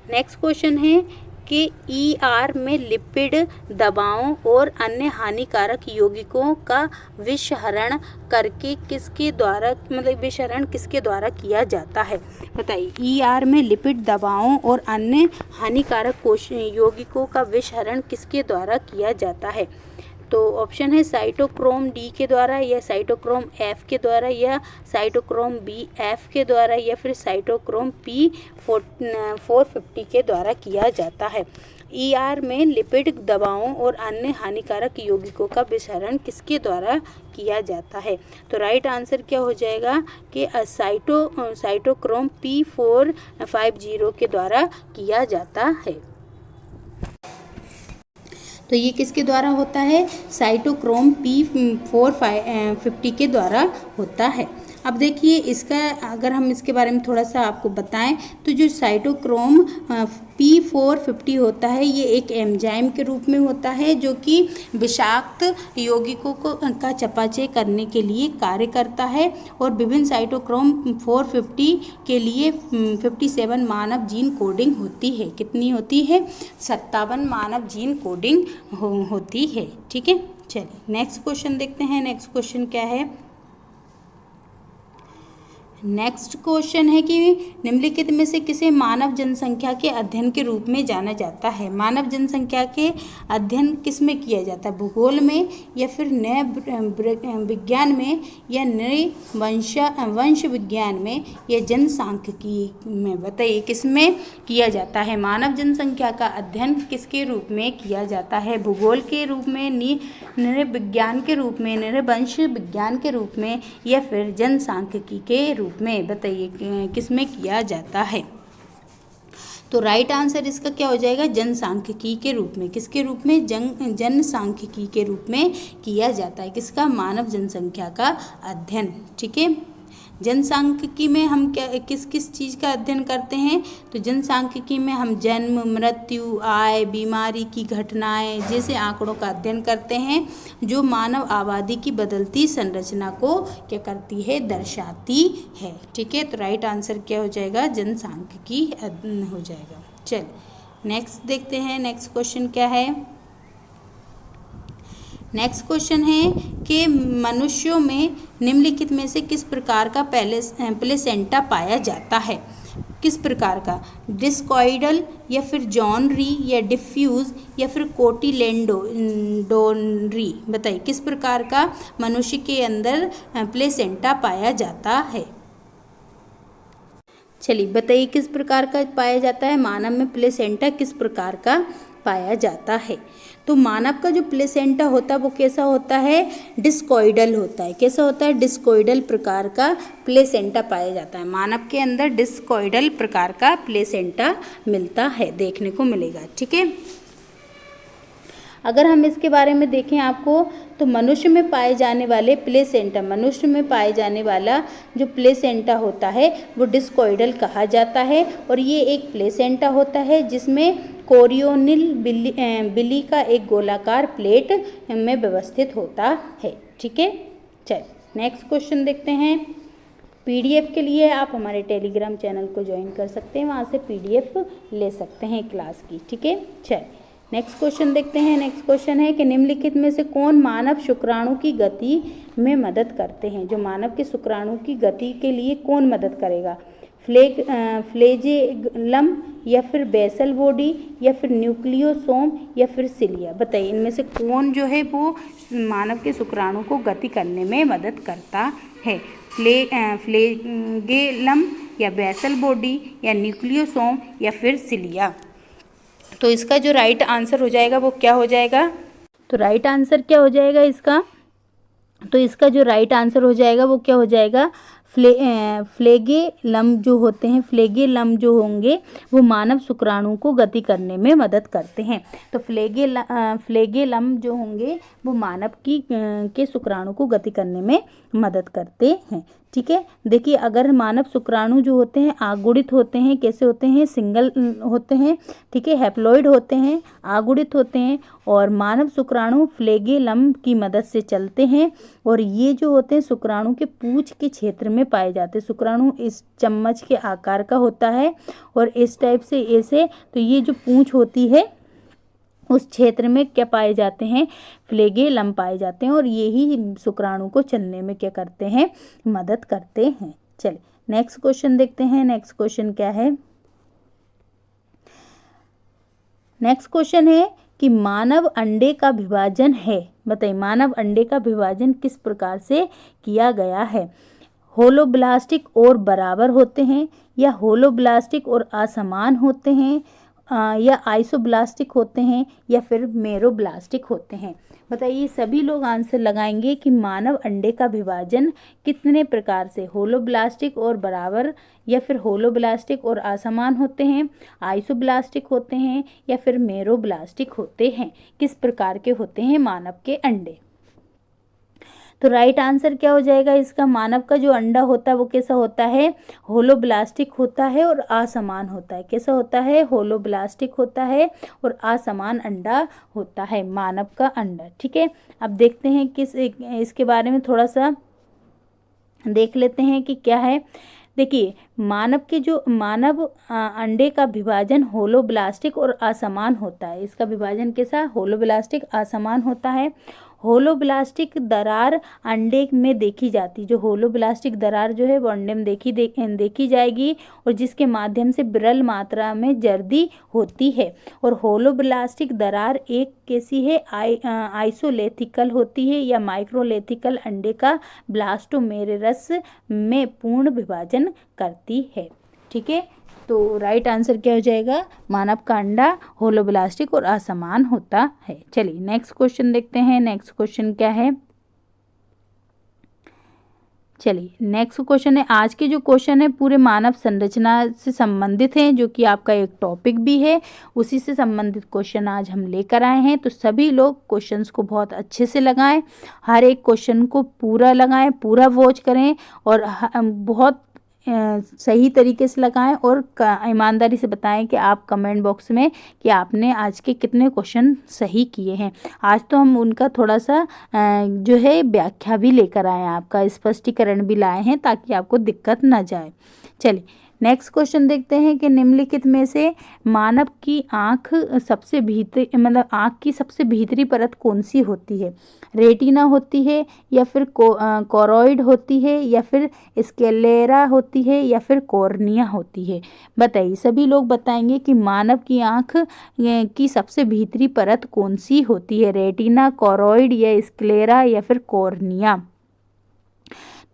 नेक्स्ट क्वेश्चन है कि ईआर में लिपिड दवाओं और अन्य हानिकारक यौगिकों का विषहरण करके किसके द्वारा मतलब विषहरण किसके द्वारा किया जाता है। बताइए ईआर में लिपिड दवाओं और अन्य हानिकारक यौगिकों का विषहरण किसके द्वारा किया जाता है। तो ऑप्शन है साइटोक्रोम डी के द्वारा, या साइटोक्रोम एफ के द्वारा, या साइटोक्रोम बी एफ के द्वारा, या फिर साइटोक्रोम पी 450 के द्वारा किया जाता है। ईआर में लिपिड दवाओं और अन्य हानिकारक यौगिकों का विषहरण किसके द्वारा किया जाता है। तो राइट आंसर क्या हो जाएगा कि साइटोक्रोम P450 के द्वारा किया जाता है। तो ये किसके द्वारा होता है, साइटोक्रोम P450 के द्वारा होता है। अब देखिए इसका अगर हम इसके बारे में थोड़ा सा आपको बताएं तो जो साइटोक्रोम P450 होता है ये एक एंजाइम के रूप में होता है जो कि विषाक्त यौगिकों का चयापचय करने के लिए कार्य करता है और विभिन्न साइटोक्रोम 450 के लिए 57 मानव जीन कोडिंग होती है। कितनी होती है? 57 मानव जीन कोडिंग होती है। ठीक है, चलिए नेक्स्ट क्वेश्चन देखते हैं। नेक्स्ट क्वेश्चन क्या है? नेक्स्ट क्वेश्चन है कि निम्नलिखित में से किसे मानव जनसंख्या के अध्ययन के रूप में जाना जाता है? मानव जनसंख्या के अध्ययन किस में किया जाता है? भूगोल में या फिर नए विज्ञान में या नए वंश विज्ञान में या जनसांख्यिकी में? बताइए किस में किया जाता है? मानव जनसंख्या का अध्ययन किसके रूप में किया जाता है? भूगोल के रूप में, नए विज्ञान के रूप में, नए वंश विज्ञान के रूप में या फिर जनसांख्यिकी के रूप में? बताइए किस में किया जाता है? तो राइट आंसर इसका क्या हो जाएगा? जनसांख्यिकी के रूप में। किसके रूप में? जनसांख्यिकी के रूप में किया जाता है। किसका? मानव जनसंख्या का अध्ययन। ठीक है, जनसांख्यिकी में हम क्या किस किस चीज़ का अध्ययन करते हैं? तो जनसांख्यिकी में हम जन्म, मृत्यु, आय, बीमारी की घटनाएं जैसे आंकड़ों का अध्ययन करते हैं जो मानव आबादी की बदलती संरचना को क्या करती है? दर्शाती है। ठीक है, तो राइट आंसर क्या हो जाएगा? जनसांख्यिकी हो जाएगा। चल नेक्स्ट देखते हैं। नेक्स्ट क्वेश्चन क्या है? नेक्स्ट क्वेश्चन है कि मनुष्यों में निम्नलिखित में से किस प्रकार का प्लेसेंटा पाया जाता है? किस प्रकार का? डिस्कॉइडल या फिर जॉनरी या डिफ्यूज या फिर कोटिलेडोनरी? बताइए किस प्रकार का मनुष्य के अंदर प्लेसेंटा पाया जाता है? चलिए बताइए किस प्रकार का पाया जाता है? मानव में प्लेसेंटा किस प्रकार का पाया जाता है? तो मानव का जो प्लेसेंटा होता है वो कैसा होता है? डिस्कॉइडल होता है। कैसा होता है? डिस्कॉइडल प्रकार का प्लेसेंटा पाया जाता है। मानव के अंदर डिस्कॉइडल प्रकार का प्लेसेंटा मिलता है, देखने को मिलेगा। ठीक है, अगर हम इसके बारे में देखें आपको तो मनुष्य में पाए जाने वाले प्लेसेंटा, मनुष्य में पाए जाने वाला जो प्लेसेंटा होता है वो डिस्कॉइडल कहा जाता है और ये एक प्लेसेंटा होता है जिसमें कोरियोनिल बिली का एक गोलाकार प्लेट में व्यवस्थित होता है। ठीक है, चलिए नेक्स्ट क्वेश्चन देखते हैं। पीडीएफ के लिए आप हमारे टेलीग्राम चैनल को ज्वाइन कर सकते हैं, वहाँ से पीडीएफ ले सकते हैं क्लास की। ठीक है, चलिए नेक्स्ट क्वेश्चन देखते हैं। नेक्स्ट क्वेश्चन है कि निम्नलिखित में से कौन मानव शुक्राणु की गति में मदद करते हैं? जो मानव के शुक्राणु की गति के लिए कौन मदद करेगा? फ्लैजेलम या फिर बेसल बॉडी या फिर न्यूक्लियोसोम या फिर सिलिया? बताइए इनमें से कौन जो है वो मानव के शुक्राणु को गति करने में मदद करता है? फ्लैगेलम या बेसल बॉडी या न्यूक्लियोसोम या फिर सिलिया? तो इसका जो राइट आंसर हो जाएगा वो क्या हो जाएगा? तो राइट आंसर क्या हो जाएगा इसका? तो इसका जो राइट आंसर हो जाएगा वो क्या हो जाएगा? फ्लैगेलम जो होते हैं, फ्लैगेलम जो होंगे वो मानव शुक्राणु को गति करने में मदद करते हैं। तो फ्लैगेलम जो होंगे वो मानव के शुक्राणु को गति करने में मदद करते हैं। ठीक है, देखिए अगर मानव शुक्राणु जो होते हैं आगुणित होते हैं, कैसे होते हैं? सिंगल होते हैं। ठीक है, हैप्लॉइड होते हैं, आगुणित होते हैं और मानव शुक्राणु फ्लैगेलम की मदद से चलते हैं और ये जो होते हैं शुक्राणु के पूंछ के क्षेत्र में पाए जाते हैं। शुक्राणु इस चम्मच के आकार का होता है और इस टाइप से ऐसे, तो ये जो पूंछ होती है उस क्षेत्र में क्या पाए जाते हैं? फ्लैगेलम पाए जाते हैं और यही शुक्राणु को चलने में क्या करते हैं? मदद करते हैं। चलिए नेक्स्ट क्वेश्चन देखते हैं। नेक्स्ट क्वेश्चन क्या है? नेक्स्ट क्वेश्चन है कि मानव अंडे का विभाजन है। बताइए मानव अंडे का विभाजन किस प्रकार से किया गया है? होलोब्लास्टिक और बराबर होते हैं या होलोब्लास्टिक और असमान होते हैं या आइसोब्लास्टिक होते हैं या फिर मेरोब्लास्टिक होते हैं? बताइए सभी लोग आंसर लगाएंगे कि मानव अंडे का विभाजन कितने प्रकार से, होलोब्लास्टिक और बराबर या फिर होलोब्लास्टिक और असमान होते हैं, आइसोब्लास्टिक होते हैं या फिर मेरोब्लास्टिक होते हैं? किस प्रकार के होते हैं मानव के अंडे? तो राइट आंसर क्या हो जाएगा इसका, मानव का जो अंडा होता है वो कैसा होता है, होलोब्लास्टिक होता है और असमान होता है। कैसा होता है, होलोब्लास्टिक होता है और असमान अंडा होता है मानव का अंडा। ठीक है, अब देखते हैं इसके बारे में थोड़ा सा देख लेते हैं कि क्या है। देखिए, मानव अंडे का विभाजन होलोब्लास्टिक और असमान होता है। इसका विभाजन कैसा, होलोब्लास्टिक असमान होता है। होलोब्लास्टिक दरार अंडे में देखी जाती, जो होलोब्लास्टिक दरार जो है वो अंडे में देखी जाएगी और जिसके माध्यम से विरल मात्रा में जर्दी होती है। और होलोब्लास्टिक दरार एक कैसी है, आइसोलेथिकल होती है या माइक्रोलेथिकल अंडे का ब्लास्टोमेरेरस में पूर्ण विभाजन करती है। ठीक है, तो राइट आंसर क्या हो जाएगा, मानव का अंडा होलोब्लास्टिक और असमान होता है। चलिए नेक्स्ट क्वेश्चन देखते हैं। नेक्स्ट क्वेश्चन क्या है, चलिए नेक्स्ट क्वेश्चन है, आज के जो क्वेश्चन है पूरे मानव संरचना से संबंधित हैं, जो कि आपका एक टॉपिक भी है, उसी से संबंधित क्वेश्चन आज हम लेकर आए हैं। तो सभी लोग क्वेश्चंस को बहुत अच्छे से लगाएं, हर एक क्वेश्चन को पूरा लगाएं, पूरा वॉच करें और बहुत सही तरीके से लगाएं और ईमानदारी से बताएं कि आप कमेंट बॉक्स में कि आपने आज के कितने क्वेश्चन सही किए हैं। आज तो हम उनका थोड़ा सा जो है व्याख्या भी लेकर आए हैं, आपका स्पष्टीकरण भी लाए हैं ताकि आपको दिक्कत ना जाए। चलिए नेक्स्ट क्वेश्चन देखते हैं कि निम्नलिखित में से मानव की आँख सबसे भीतरी आँख की सबसे भीतरी परत कौन सी होती है, रेटिना होती है या फिर कोरोइड होती है या फिर स्क्लेरा होती है या फिर कॉर्निया होती है। बताइए, सभी लोग बताएंगे कि मानव की आँख की सबसे भीतरी परत कौन सी होती है, रेटिना, कोरोइड या स्क्लेरा या फिर कॉर्निया।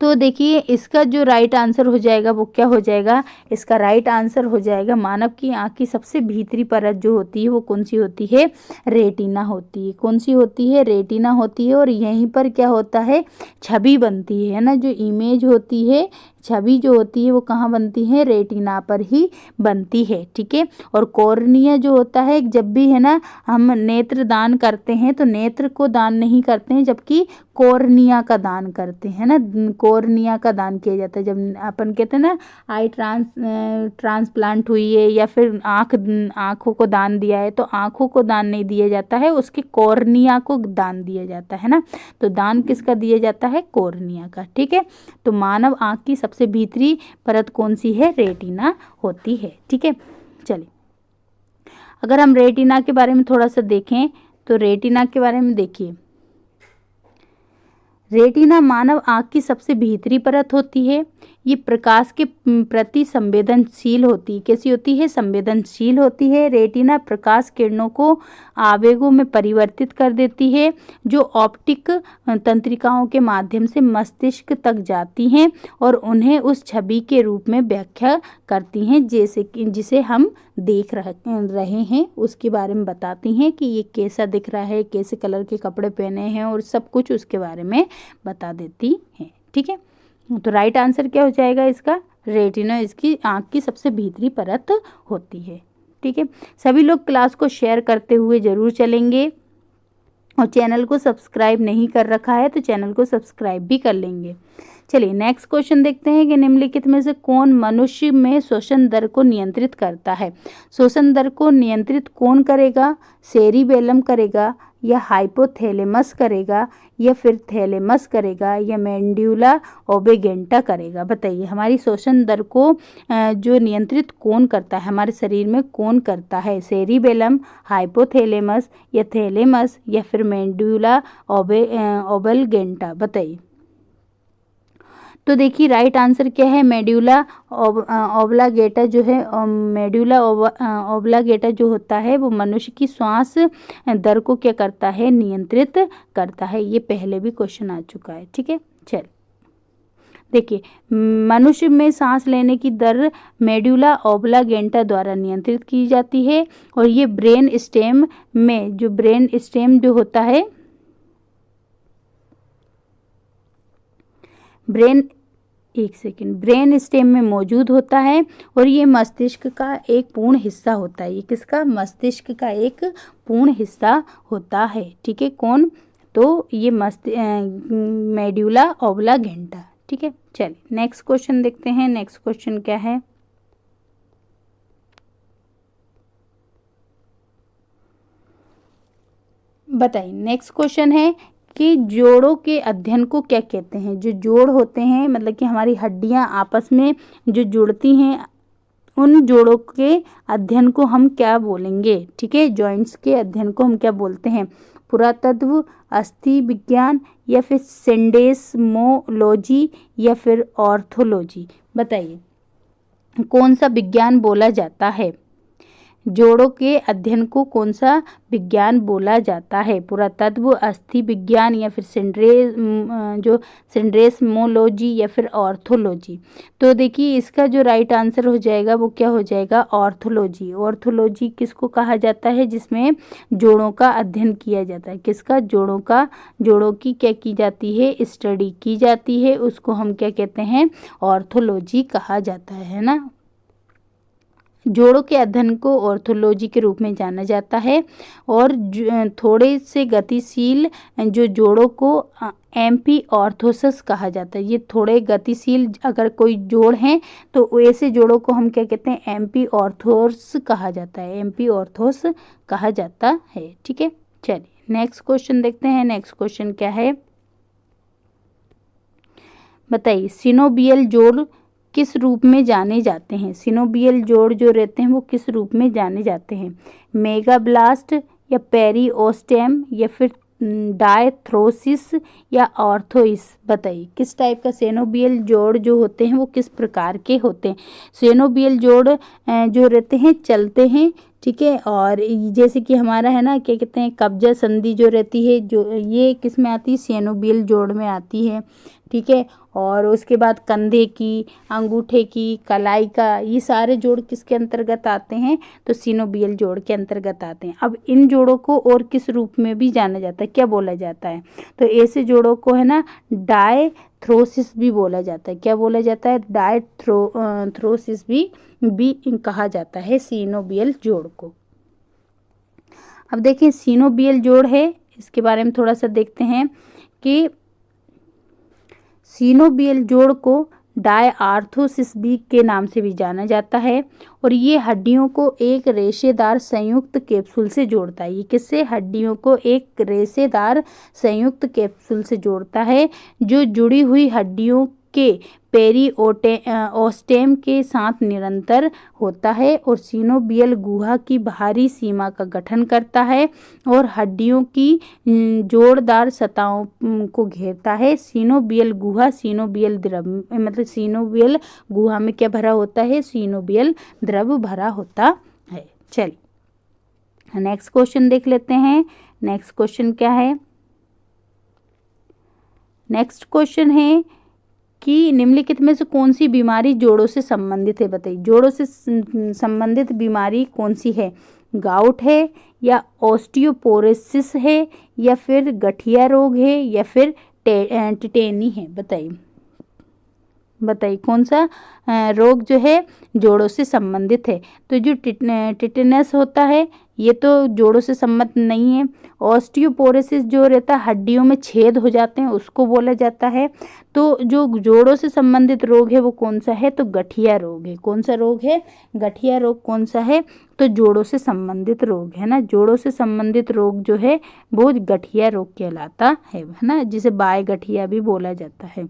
तो देखिए इसका जो राइट आंसर हो जाएगा वो क्या हो जाएगा, इसका राइट आंसर हो जाएगा मानव की आँख की सबसे भीतरी परत जो होती है वो कौन सी होती है, रेटिना होती है। कौन सी होती है, रेटिना होती है। और यहीं पर क्या होता है, छवि बनती है ना, जो इमेज होती है, छवि जो होती है वो कहाँ बनती है, रेटिना पर ही बनती है। ठीक है, और कॉर्निया जो होता है, जब भी है ना हम नेत्र दान करते हैं तो नेत्र को दान नहीं करते हैं, जबकि कॉर्निया का दान करते हैं ना, कॉर्निया का दान किया जाता है। जब अपन कहते हैं ना आई ट्रांसप्लांट हुई है या फिर आँखों को दान दिया है, तो आँखों को दान नहीं दिया जाता है, उसके कॉर्निया को दान दिया जाता है ना। तो दान किसका दिया जाता है, कॉर्निया का। ठीक है, तो मानव आँख की सबसे भीतरी परत कौन सी है, रेटिना होती है। ठीक है, चलिए अगर हम रेटिना के बारे में थोड़ा सा देखें तो रेटिना के बारे में देखिए, रेटिना मानव आँख की सबसे भीतरी परत होती है। ये प्रकाश के प्रति संवेदनशील होती है। कैसी होती है, संवेदनशील होती है। रेटिना प्रकाश किरणों को आवेगों में परिवर्तित कर देती है, जो ऑप्टिक तंत्रिकाओं के माध्यम से मस्तिष्क तक जाती हैं और उन्हें उस छवि के रूप में व्याख्या करती हैं, जैसे कि जिसे हम देख रहे हैं उसके बारे में बताती हैं कि ये कैसा दिख रहा है, कैसे कलर के कपड़े पहने हैं और सब कुछ उसके बारे में बता देती हैं। ठीक है, तो राइट आंसर क्या हो जाएगा इसका, रेटिना इसकी आँख की सबसे भीतरी परत होती है। ठीक है, सभी लोग क्लास को शेयर करते हुए ज़रूर चलेंगे और चैनल को सब्सक्राइब नहीं कर रखा है तो चैनल को सब्सक्राइब भी कर लेंगे। चलिए नेक्स्ट क्वेश्चन देखते हैं कि निम्नलिखित में से कौन मनुष्य में श्वसन दर को नियंत्रित करता है। श्वसन दर को नियंत्रित कौन करेगा, सेरिबेलम करेगा या हाइपोथैलेमस करेगा या फिर थैलेमस करेगा या मेंड्यूला ओब्लेंगेटा करेगा। बताइए हमारी श्वसन दर को जो नियंत्रित कौन करता है, हमारे शरीर में कौन करता है, सेरिबेलम, हाइपोथैलेमस या थैलेमस या फिर मेंड्यूला ओब्लेंगेटा। बताइए, तो देखिए राइट आंसर क्या है, मेड्यूला ओब्लागेटा जो है, मेड्यूला ओब्लागेटा जो होता है वो मनुष्य की श्वास दर को क्या करता है, नियंत्रित करता है। ये पहले भी क्वेश्चन आ चुका है। ठीक है, चल देखिए मनुष्य में सांस लेने की दर मेड्यूला ओब्लागेटा द्वारा नियंत्रित की जाती है और ये ब्रेन स्टेम में, जो ब्रेन स्टेम जो होता है, ब्रेन स्टेम में मौजूद होता है और ये मस्तिष्क का एक पूर्ण हिस्सा होता है। ये किसका, मस्तिष्क का एक पूर्ण हिस्सा होता है। ठीक है, कौन, तो ये मेड्यूला ऑब्लांगेटा। ठीक है, चलिए नेक्स्ट क्वेश्चन देखते हैं। नेक्स्ट क्वेश्चन क्या है, बताइए। नेक्स्ट क्वेश्चन है कि जोड़ों के अध्ययन को क्या कहते हैं। जो जोड़ होते हैं मतलब कि हमारी हड्डियां आपस में जो जुड़ती हैं, उन जोड़ों के अध्ययन को हम क्या बोलेंगे। ठीक है, जॉइंट्स के अध्ययन को हम क्या बोलते हैं, पुरातत्व, अस्थि विज्ञान या फिर सेंडेस्मोलॉजी या फिर ऑर्थोलॉजी। बताइए कौन सा विज्ञान बोला जाता है। जोड़ों के अध्ययन को कौन सा विज्ञान बोला जाता है, पुरातत्व, अस्थि विज्ञान या फिर सेंड्रेस्मोलॉजी या फिर ऑर्थोलॉजी। तो देखिए इसका जो राइट आंसर हो जाएगा वो क्या हो जाएगा, ऑर्थोलॉजी। ऑर्थोलॉजी किसको कहा जाता है, जिसमें जोड़ों का अध्ययन किया जाता है। किसका, जोड़ों की क्या की जाती है, स्टडी की जाती है, उसको हम क्या कहते हैं, ऑर्थोलॉजी कहा जाता है ना। जोड़ों के अध्ययन को ऑर्थोलॉजी के रूप में जाना जाता है। और थोड़े से गतिशील जो जोड़ों को एम्पी ऑर्थोसस कहा जाता है। ये थोड़े गतिशील अगर कोई जोड़ हैं तो ऐसे जोड़ों को हम क्या कहते हैं, एम्पी ऑर्थोस कहा जाता है, एम्पी ऑर्थोस कहा जाता है। ठीक है, चलिए नेक्स्ट क्वेश्चन देखते हैं। नेक्स्ट क्वेश्चन क्या है, बताइए सिनोबियल जोड़ किस रूप में जाने जाते हैं। सिनोबियल जोड़ जो रहते हैं वो किस रूप में जाने जाते हैं, मेगाब्लास्ट या पेरिओस्टेम या फिर डायथ्रोसिस या ऑर्थोइस। बताइए किस टाइप का सिनोबियल जोड़ जो होते हैं वो किस प्रकार के होते हैं। सिनोबियल जोड़ जो रहते हैं चलते हैं। ठीक है, और जैसे कि हमारा है ना क्या कहते हैं, कब्जा संधि जो रहती है, जो ये किस में आती है, सिनोबियल जोड़ में आती है। ठीक है, और उसके बाद कंधे की, अंगूठे की, कलाई का, ये सारे जोड़ किसके अंतर्गत आते हैं, तो सिनोबियल जोड़ के अंतर्गत आते हैं। अब इन जोड़ों को और किस रूप में भी जाना जाता है, क्या बोला जाता है, तो ऐसे जोड़ों को है ना डायथ्रोसिस भी बोला जाता है। क्या बोला जाता है, डायथ्रोसिस भी कहा जाता है सिनोबियल जोड़ को। अब देखिए सिनोबियल जोड़ है, इसके बारे में थोड़ा सा देखते हैं कि सिनोबियल जोड़ को डायआर्थोसिस भी के नाम से भी जाना जाता है। और ये हड्डियों को एक रेशेदार संयुक्त कैप्सूल से जोड़ता है। ये किससे, हड्डियों को एक रेशेदार संयुक्त कैप्सूल से जोड़ता है, जो जुड़ी हुई हड्डियों के पेरिओस्टेम के साथ निरंतर होता है और सिनोबियल गुहा की बाहरी सीमा का गठन करता है और हड्डियों की जोड़दार सतहों को घेरता है। सिनोबियल गुहा सिनोबियल द्रव मतलब सिनोबियल गुहा में क्या भरा होता है, सिनोबियल द्रव भरा होता है। चलिए नेक्स्ट क्वेश्चन देख लेते हैं। नेक्स्ट क्वेश्चन क्या है, नेक्स्ट क्वेश्चन है कि निम्नलिखित में से कौन सी बीमारी जोड़ों से संबंधित है। बताइए जोड़ों से संबंधित बीमारी कौन सी है, गाउट है या ऑस्टियोपोरोसिस है या फिर गठिया रोग है या फिर टिटेनी है। बताइए कौन सा रोग जो है जोड़ों से संबंधित है। तो जो टिटेनस होता है ये तो जोड़ों से संबंधित नहीं है। ऑस्टियोपोरोसिस जो रहता है हड्डियों में छेद हो जाते हैं उसको बोला जाता है। तो जो जोड़ों से संबंधित रोग है वो कौन सा है, तो गठिया रोग है। कौन सा रोग है, गठिया रोग कौन सा है, तो जोड़ों से संबंधित रोग है ना। जोड़ों से संबंधित रोग जो है वो गठिया रोग कहलाता है ना, जिसे बाय गठिया भी बोला जाता है।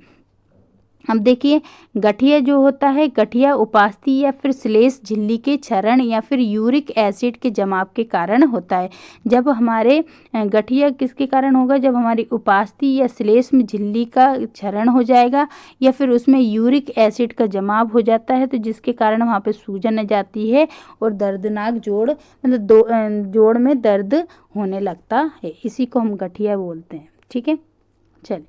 अब देखिए गठिया जो होता है, गठिया उपास्थि या फिर श्लेष झिल्ली के क्षरण या फिर यूरिक एसिड के जमाव के कारण होता है। जब हमारे गठिया किसके कारण होगा, जब हमारी उपास्थि या श्लेष में झिल्ली का क्षरण हो जाएगा या फिर उसमें यूरिक एसिड का जमाव हो जाता है, तो जिसके कारण वहाँ पे सूजन आ जाती है और दर्दनाक जोड़ मतलब जोड़ में दर्द होने लगता है। इसी को हम गठिया बोलते हैं। ठीक है, चलिए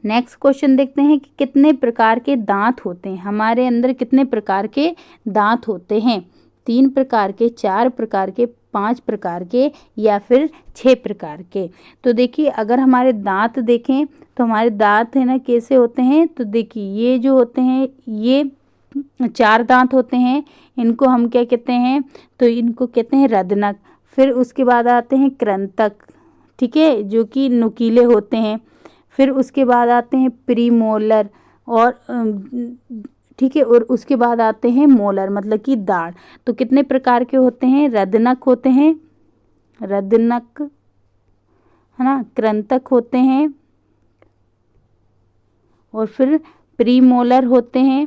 नेक्स्ट क्वेश्चन देखते हैं कि कितने प्रकार के दांत होते हैं। हमारे अंदर कितने प्रकार के दांत होते हैं, 3 प्रकार के, 4 प्रकार के, 5 प्रकार के या फिर 6 प्रकार के। तो देखिए अगर हमारे दांत देखें तो हमारे दांत है ना कैसे होते हैं, तो देखिए ये जो होते हैं ये 4 दांत होते हैं। इनको हम क्या कहते हैं, तो इनको कहते हैं रदनक। फिर उसके बाद आते हैं कृंतक, ठीक है, जो कि नुकीले होते हैं। फिर उसके बाद आते हैं प्रीमोलर और ठीक है, और उसके बाद आते हैं मोलर मतलब कि दाढ़। तो कितने प्रकार के होते हैं? रदनक होते हैं, रदनक है ना, कृंतक होते हैं, और फिर प्रीमोलर होते हैं,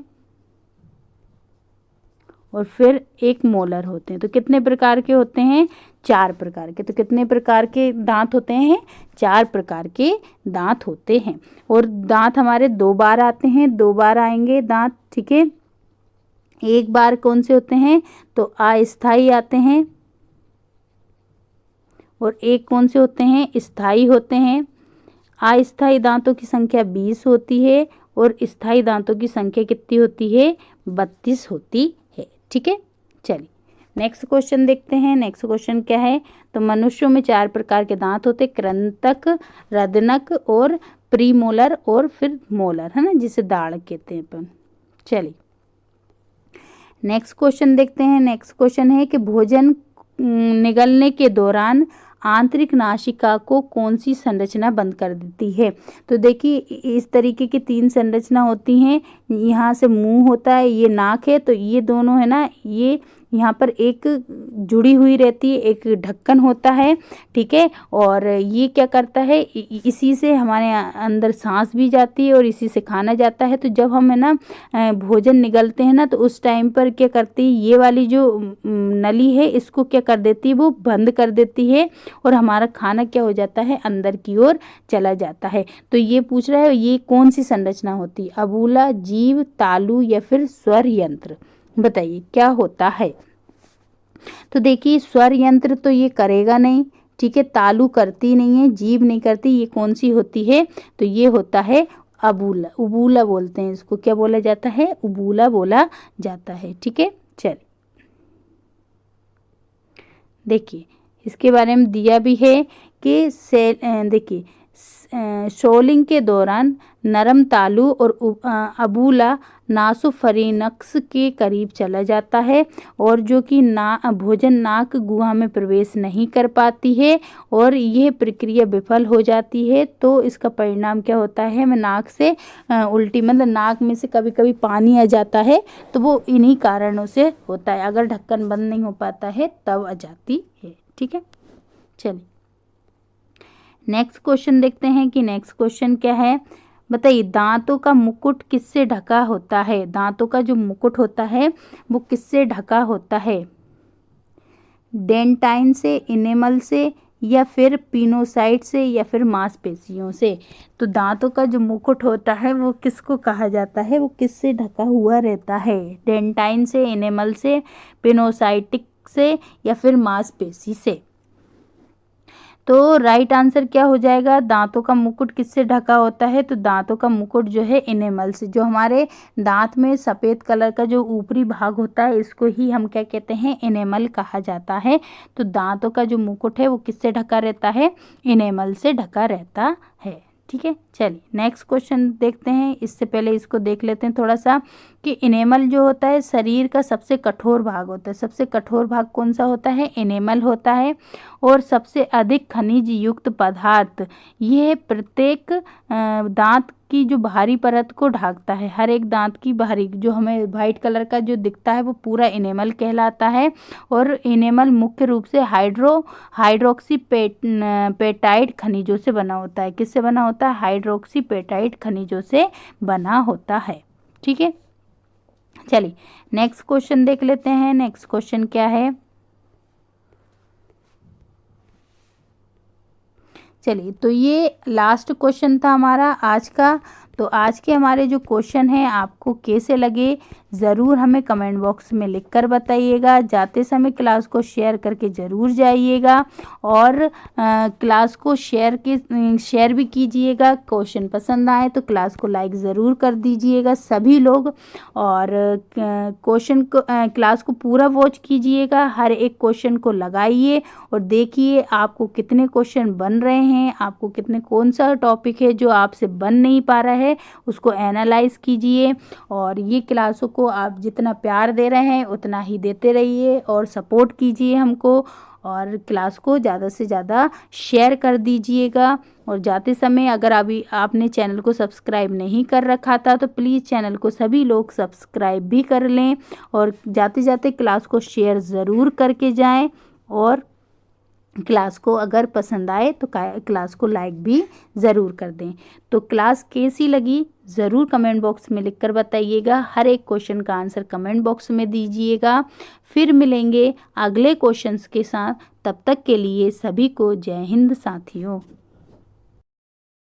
और फिर एक मोलर होते हैं। तो कितने प्रकार के होते हैं? 4 प्रकार के। तो कितने प्रकार के दांत होते हैं? 4 प्रकार के दांत होते हैं। और दांत हमारे 2 बार आते हैं, 2 बार आएंगे दांत, ठीक है। एक बार कौन से होते हैं? तो अस्थाई आते हैं, और एक कौन से होते हैं? स्थाई होते हैं। अस्थाई दांतों की संख्या 20 होती है, और स्थाई दांतों की संख्या कितनी होती है? 32 होती है, ठीक है। चलिए नेक्स्ट क्वेश्चन देखते हैं। नेक्स्ट क्वेश्चन क्या है? तो मनुष्यों में 4 प्रकार के दांत होते, कृंतक, रदनक और प्रीमोलर और फिर मोलर, है ना, जिसे दाढ़ कहते हैं अपन। चलिए नेक्स्ट क्वेश्चन देखते हैं। नेक्स्ट क्वेश्चन है कि भोजन निगलने के दौरान आंतरिक नासिका को कौन सी संरचना बंद कर देती है? तो देखिए इस तरीके की 3 संरचना होती हैं। यहाँ से मुंह होता है, ये नाक है, तो ये दोनों है ना, ये यहाँ पर एक जुड़ी हुई रहती है, एक ढक्कन होता है, ठीक है। और ये क्या करता है, इसी से हमारे अंदर सांस भी जाती है और इसी से खाना जाता है। तो जब हम है ना भोजन निगलते हैं ना, तो उस टाइम पर क्या करती है, ये वाली जो नली है इसको क्या कर देती है, वो बंद कर देती है, और हमारा खाना क्या हो जाता है, अंदर की ओर चला जाता है। तो ये पूछ रहा है ये कौन सी संरचना होती है? अबूला, जीव, तालु या फिर स्वर यंत्र? बताइए क्या होता है? तो देखिए स्वर यंत्र तो ये करेगा नहीं, ठीक है, तालु करती नहीं है, जीभ नहीं करती, ये कौन सी होती है? तो ये होता है अबूला, उबूला बोलते हैं इसको। क्या बोला जाता है? उबूला बोला जाता है, ठीक है। चलिए देखिए इसके बारे में दिया भी है कि देखिए शोलिंग के दौरान नरम तालु और अबूला नासोफरिनक्स के करीब चला जाता है, और जो कि भोजन नाक गुहा में प्रवेश नहीं कर पाती है, और यह प्रक्रिया विफल हो जाती है। तो इसका परिणाम क्या होता है? मैं नाक से उल्टी, मतलब नाक में से कभी कभी पानी आ जाता है, तो वो इन्हीं कारणों से होता है। अगर ढक्कन बंद नहीं हो पाता है तब आ जाती है, ठीक है। चलिए नेक्स्ट क्वेश्चन देखते हैं कि नेक्स्ट क्वेश्चन क्या है। बताइए दांतों का मुकुट किससे ढका होता है? दांतों का जो मुकुट होता है वो किससे ढका होता है? डेंटाइन से, इनेमल से, या फिर पिनोसाइट से, या फिर मांसपेशियों से? तो दांतों का जो मुकुट होता है वो किसको कहा जाता है? वो किससे ढका हुआ रहता है? डेंटाइन से, इनेमल से, पिनोसाइटिक से, या फिर मांसपेशी से? तो राइट आंसर क्या हो जाएगा? दांतों का मुकुट किससे ढका होता है? तो दांतों का मुकुट जो है इनेमल से, जो हमारे दांत में सफ़ेद कलर का जो ऊपरी भाग होता है इसको ही हम क्या कहते हैं? इनेमल कहा जाता है। तो दांतों का जो मुकुट है वो किससे ढका रहता है? इनेमल से ढका रहता है, ठीक है। चलिए नेक्स्ट क्वेश्चन देखते हैं। इससे पहले इसको देख लेते हैं थोड़ा सा कि इनेमल जो होता है शरीर का सबसे कठोर भाग होता है। सबसे कठोर भाग कौन सा होता है? इनेमल होता है। और सबसे अधिक खनिज युक्त पदार्थ, यह प्रत्येक दांत की जो बाहरी परत को ढकता है। हर एक दांत की बाहरी जो हमें वाइट कलर का जो दिखता है वो पूरा इनेमल कहलाता है। और इनेमल मुख्य रूप से हाइड्रोक्सी पेटाइट खनिजों से बना होता है। किससे बना होता है? हाइड्रोक्सी पेटाइट खनिजों से बना होता है, ठीक है। चलिए नेक्स्ट क्वेश्चन देख लेते हैं। नेक्स्ट क्वेश्चन क्या है? चलिए तो ये लास्ट क्वेश्चन था हमारा आज का। तो आज के हमारे जो क्वेश्चन हैं आपको कैसे लगे ज़रूर हमें कमेंट बॉक्स में लिखकर बताइएगा। जाते समय क्लास को शेयर करके ज़रूर जाइएगा, और क्लास को शेयर भी कीजिएगा। क्वेश्चन पसंद आए तो क्लास को लाइक ज़रूर कर दीजिएगा सभी लोग, और क्लास को पूरा वॉच कीजिएगा। हर एक क्वेश्चन को लगाइए और देखिए आपको कितने क्वेश्चन बन रहे हैं, आपको कौन सा टॉपिक है जो आपसे बन नहीं पा रहा है, है उसको एनालाइज कीजिए। और ये क्लासों को आप जितना प्यार दे रहे हैं उतना ही देते रहिए और सपोर्ट कीजिए हमको, और क्लास को ज़्यादा से ज़्यादा शेयर कर दीजिएगा। और जाते समय अगर अभी आपने चैनल को सब्सक्राइब नहीं कर रखा था तो प्लीज़ चैनल को सभी लोग सब्सक्राइब भी कर लें, और जाते जाते क्लास को शेयर ज़रूर करके जाएं। और क्लास को अगर पसंद आए तो क्लास को लाइक भी ज़रूर कर दें। तो क्लास कैसी लगी ज़रूर कमेंट बॉक्स में लिखकर बताइएगा। हर एक क्वेश्चन का आंसर कमेंट बॉक्स में दीजिएगा। फिर मिलेंगे अगले क्वेश्चंस के साथ, तब तक के लिए सभी को जय हिंद साथियों।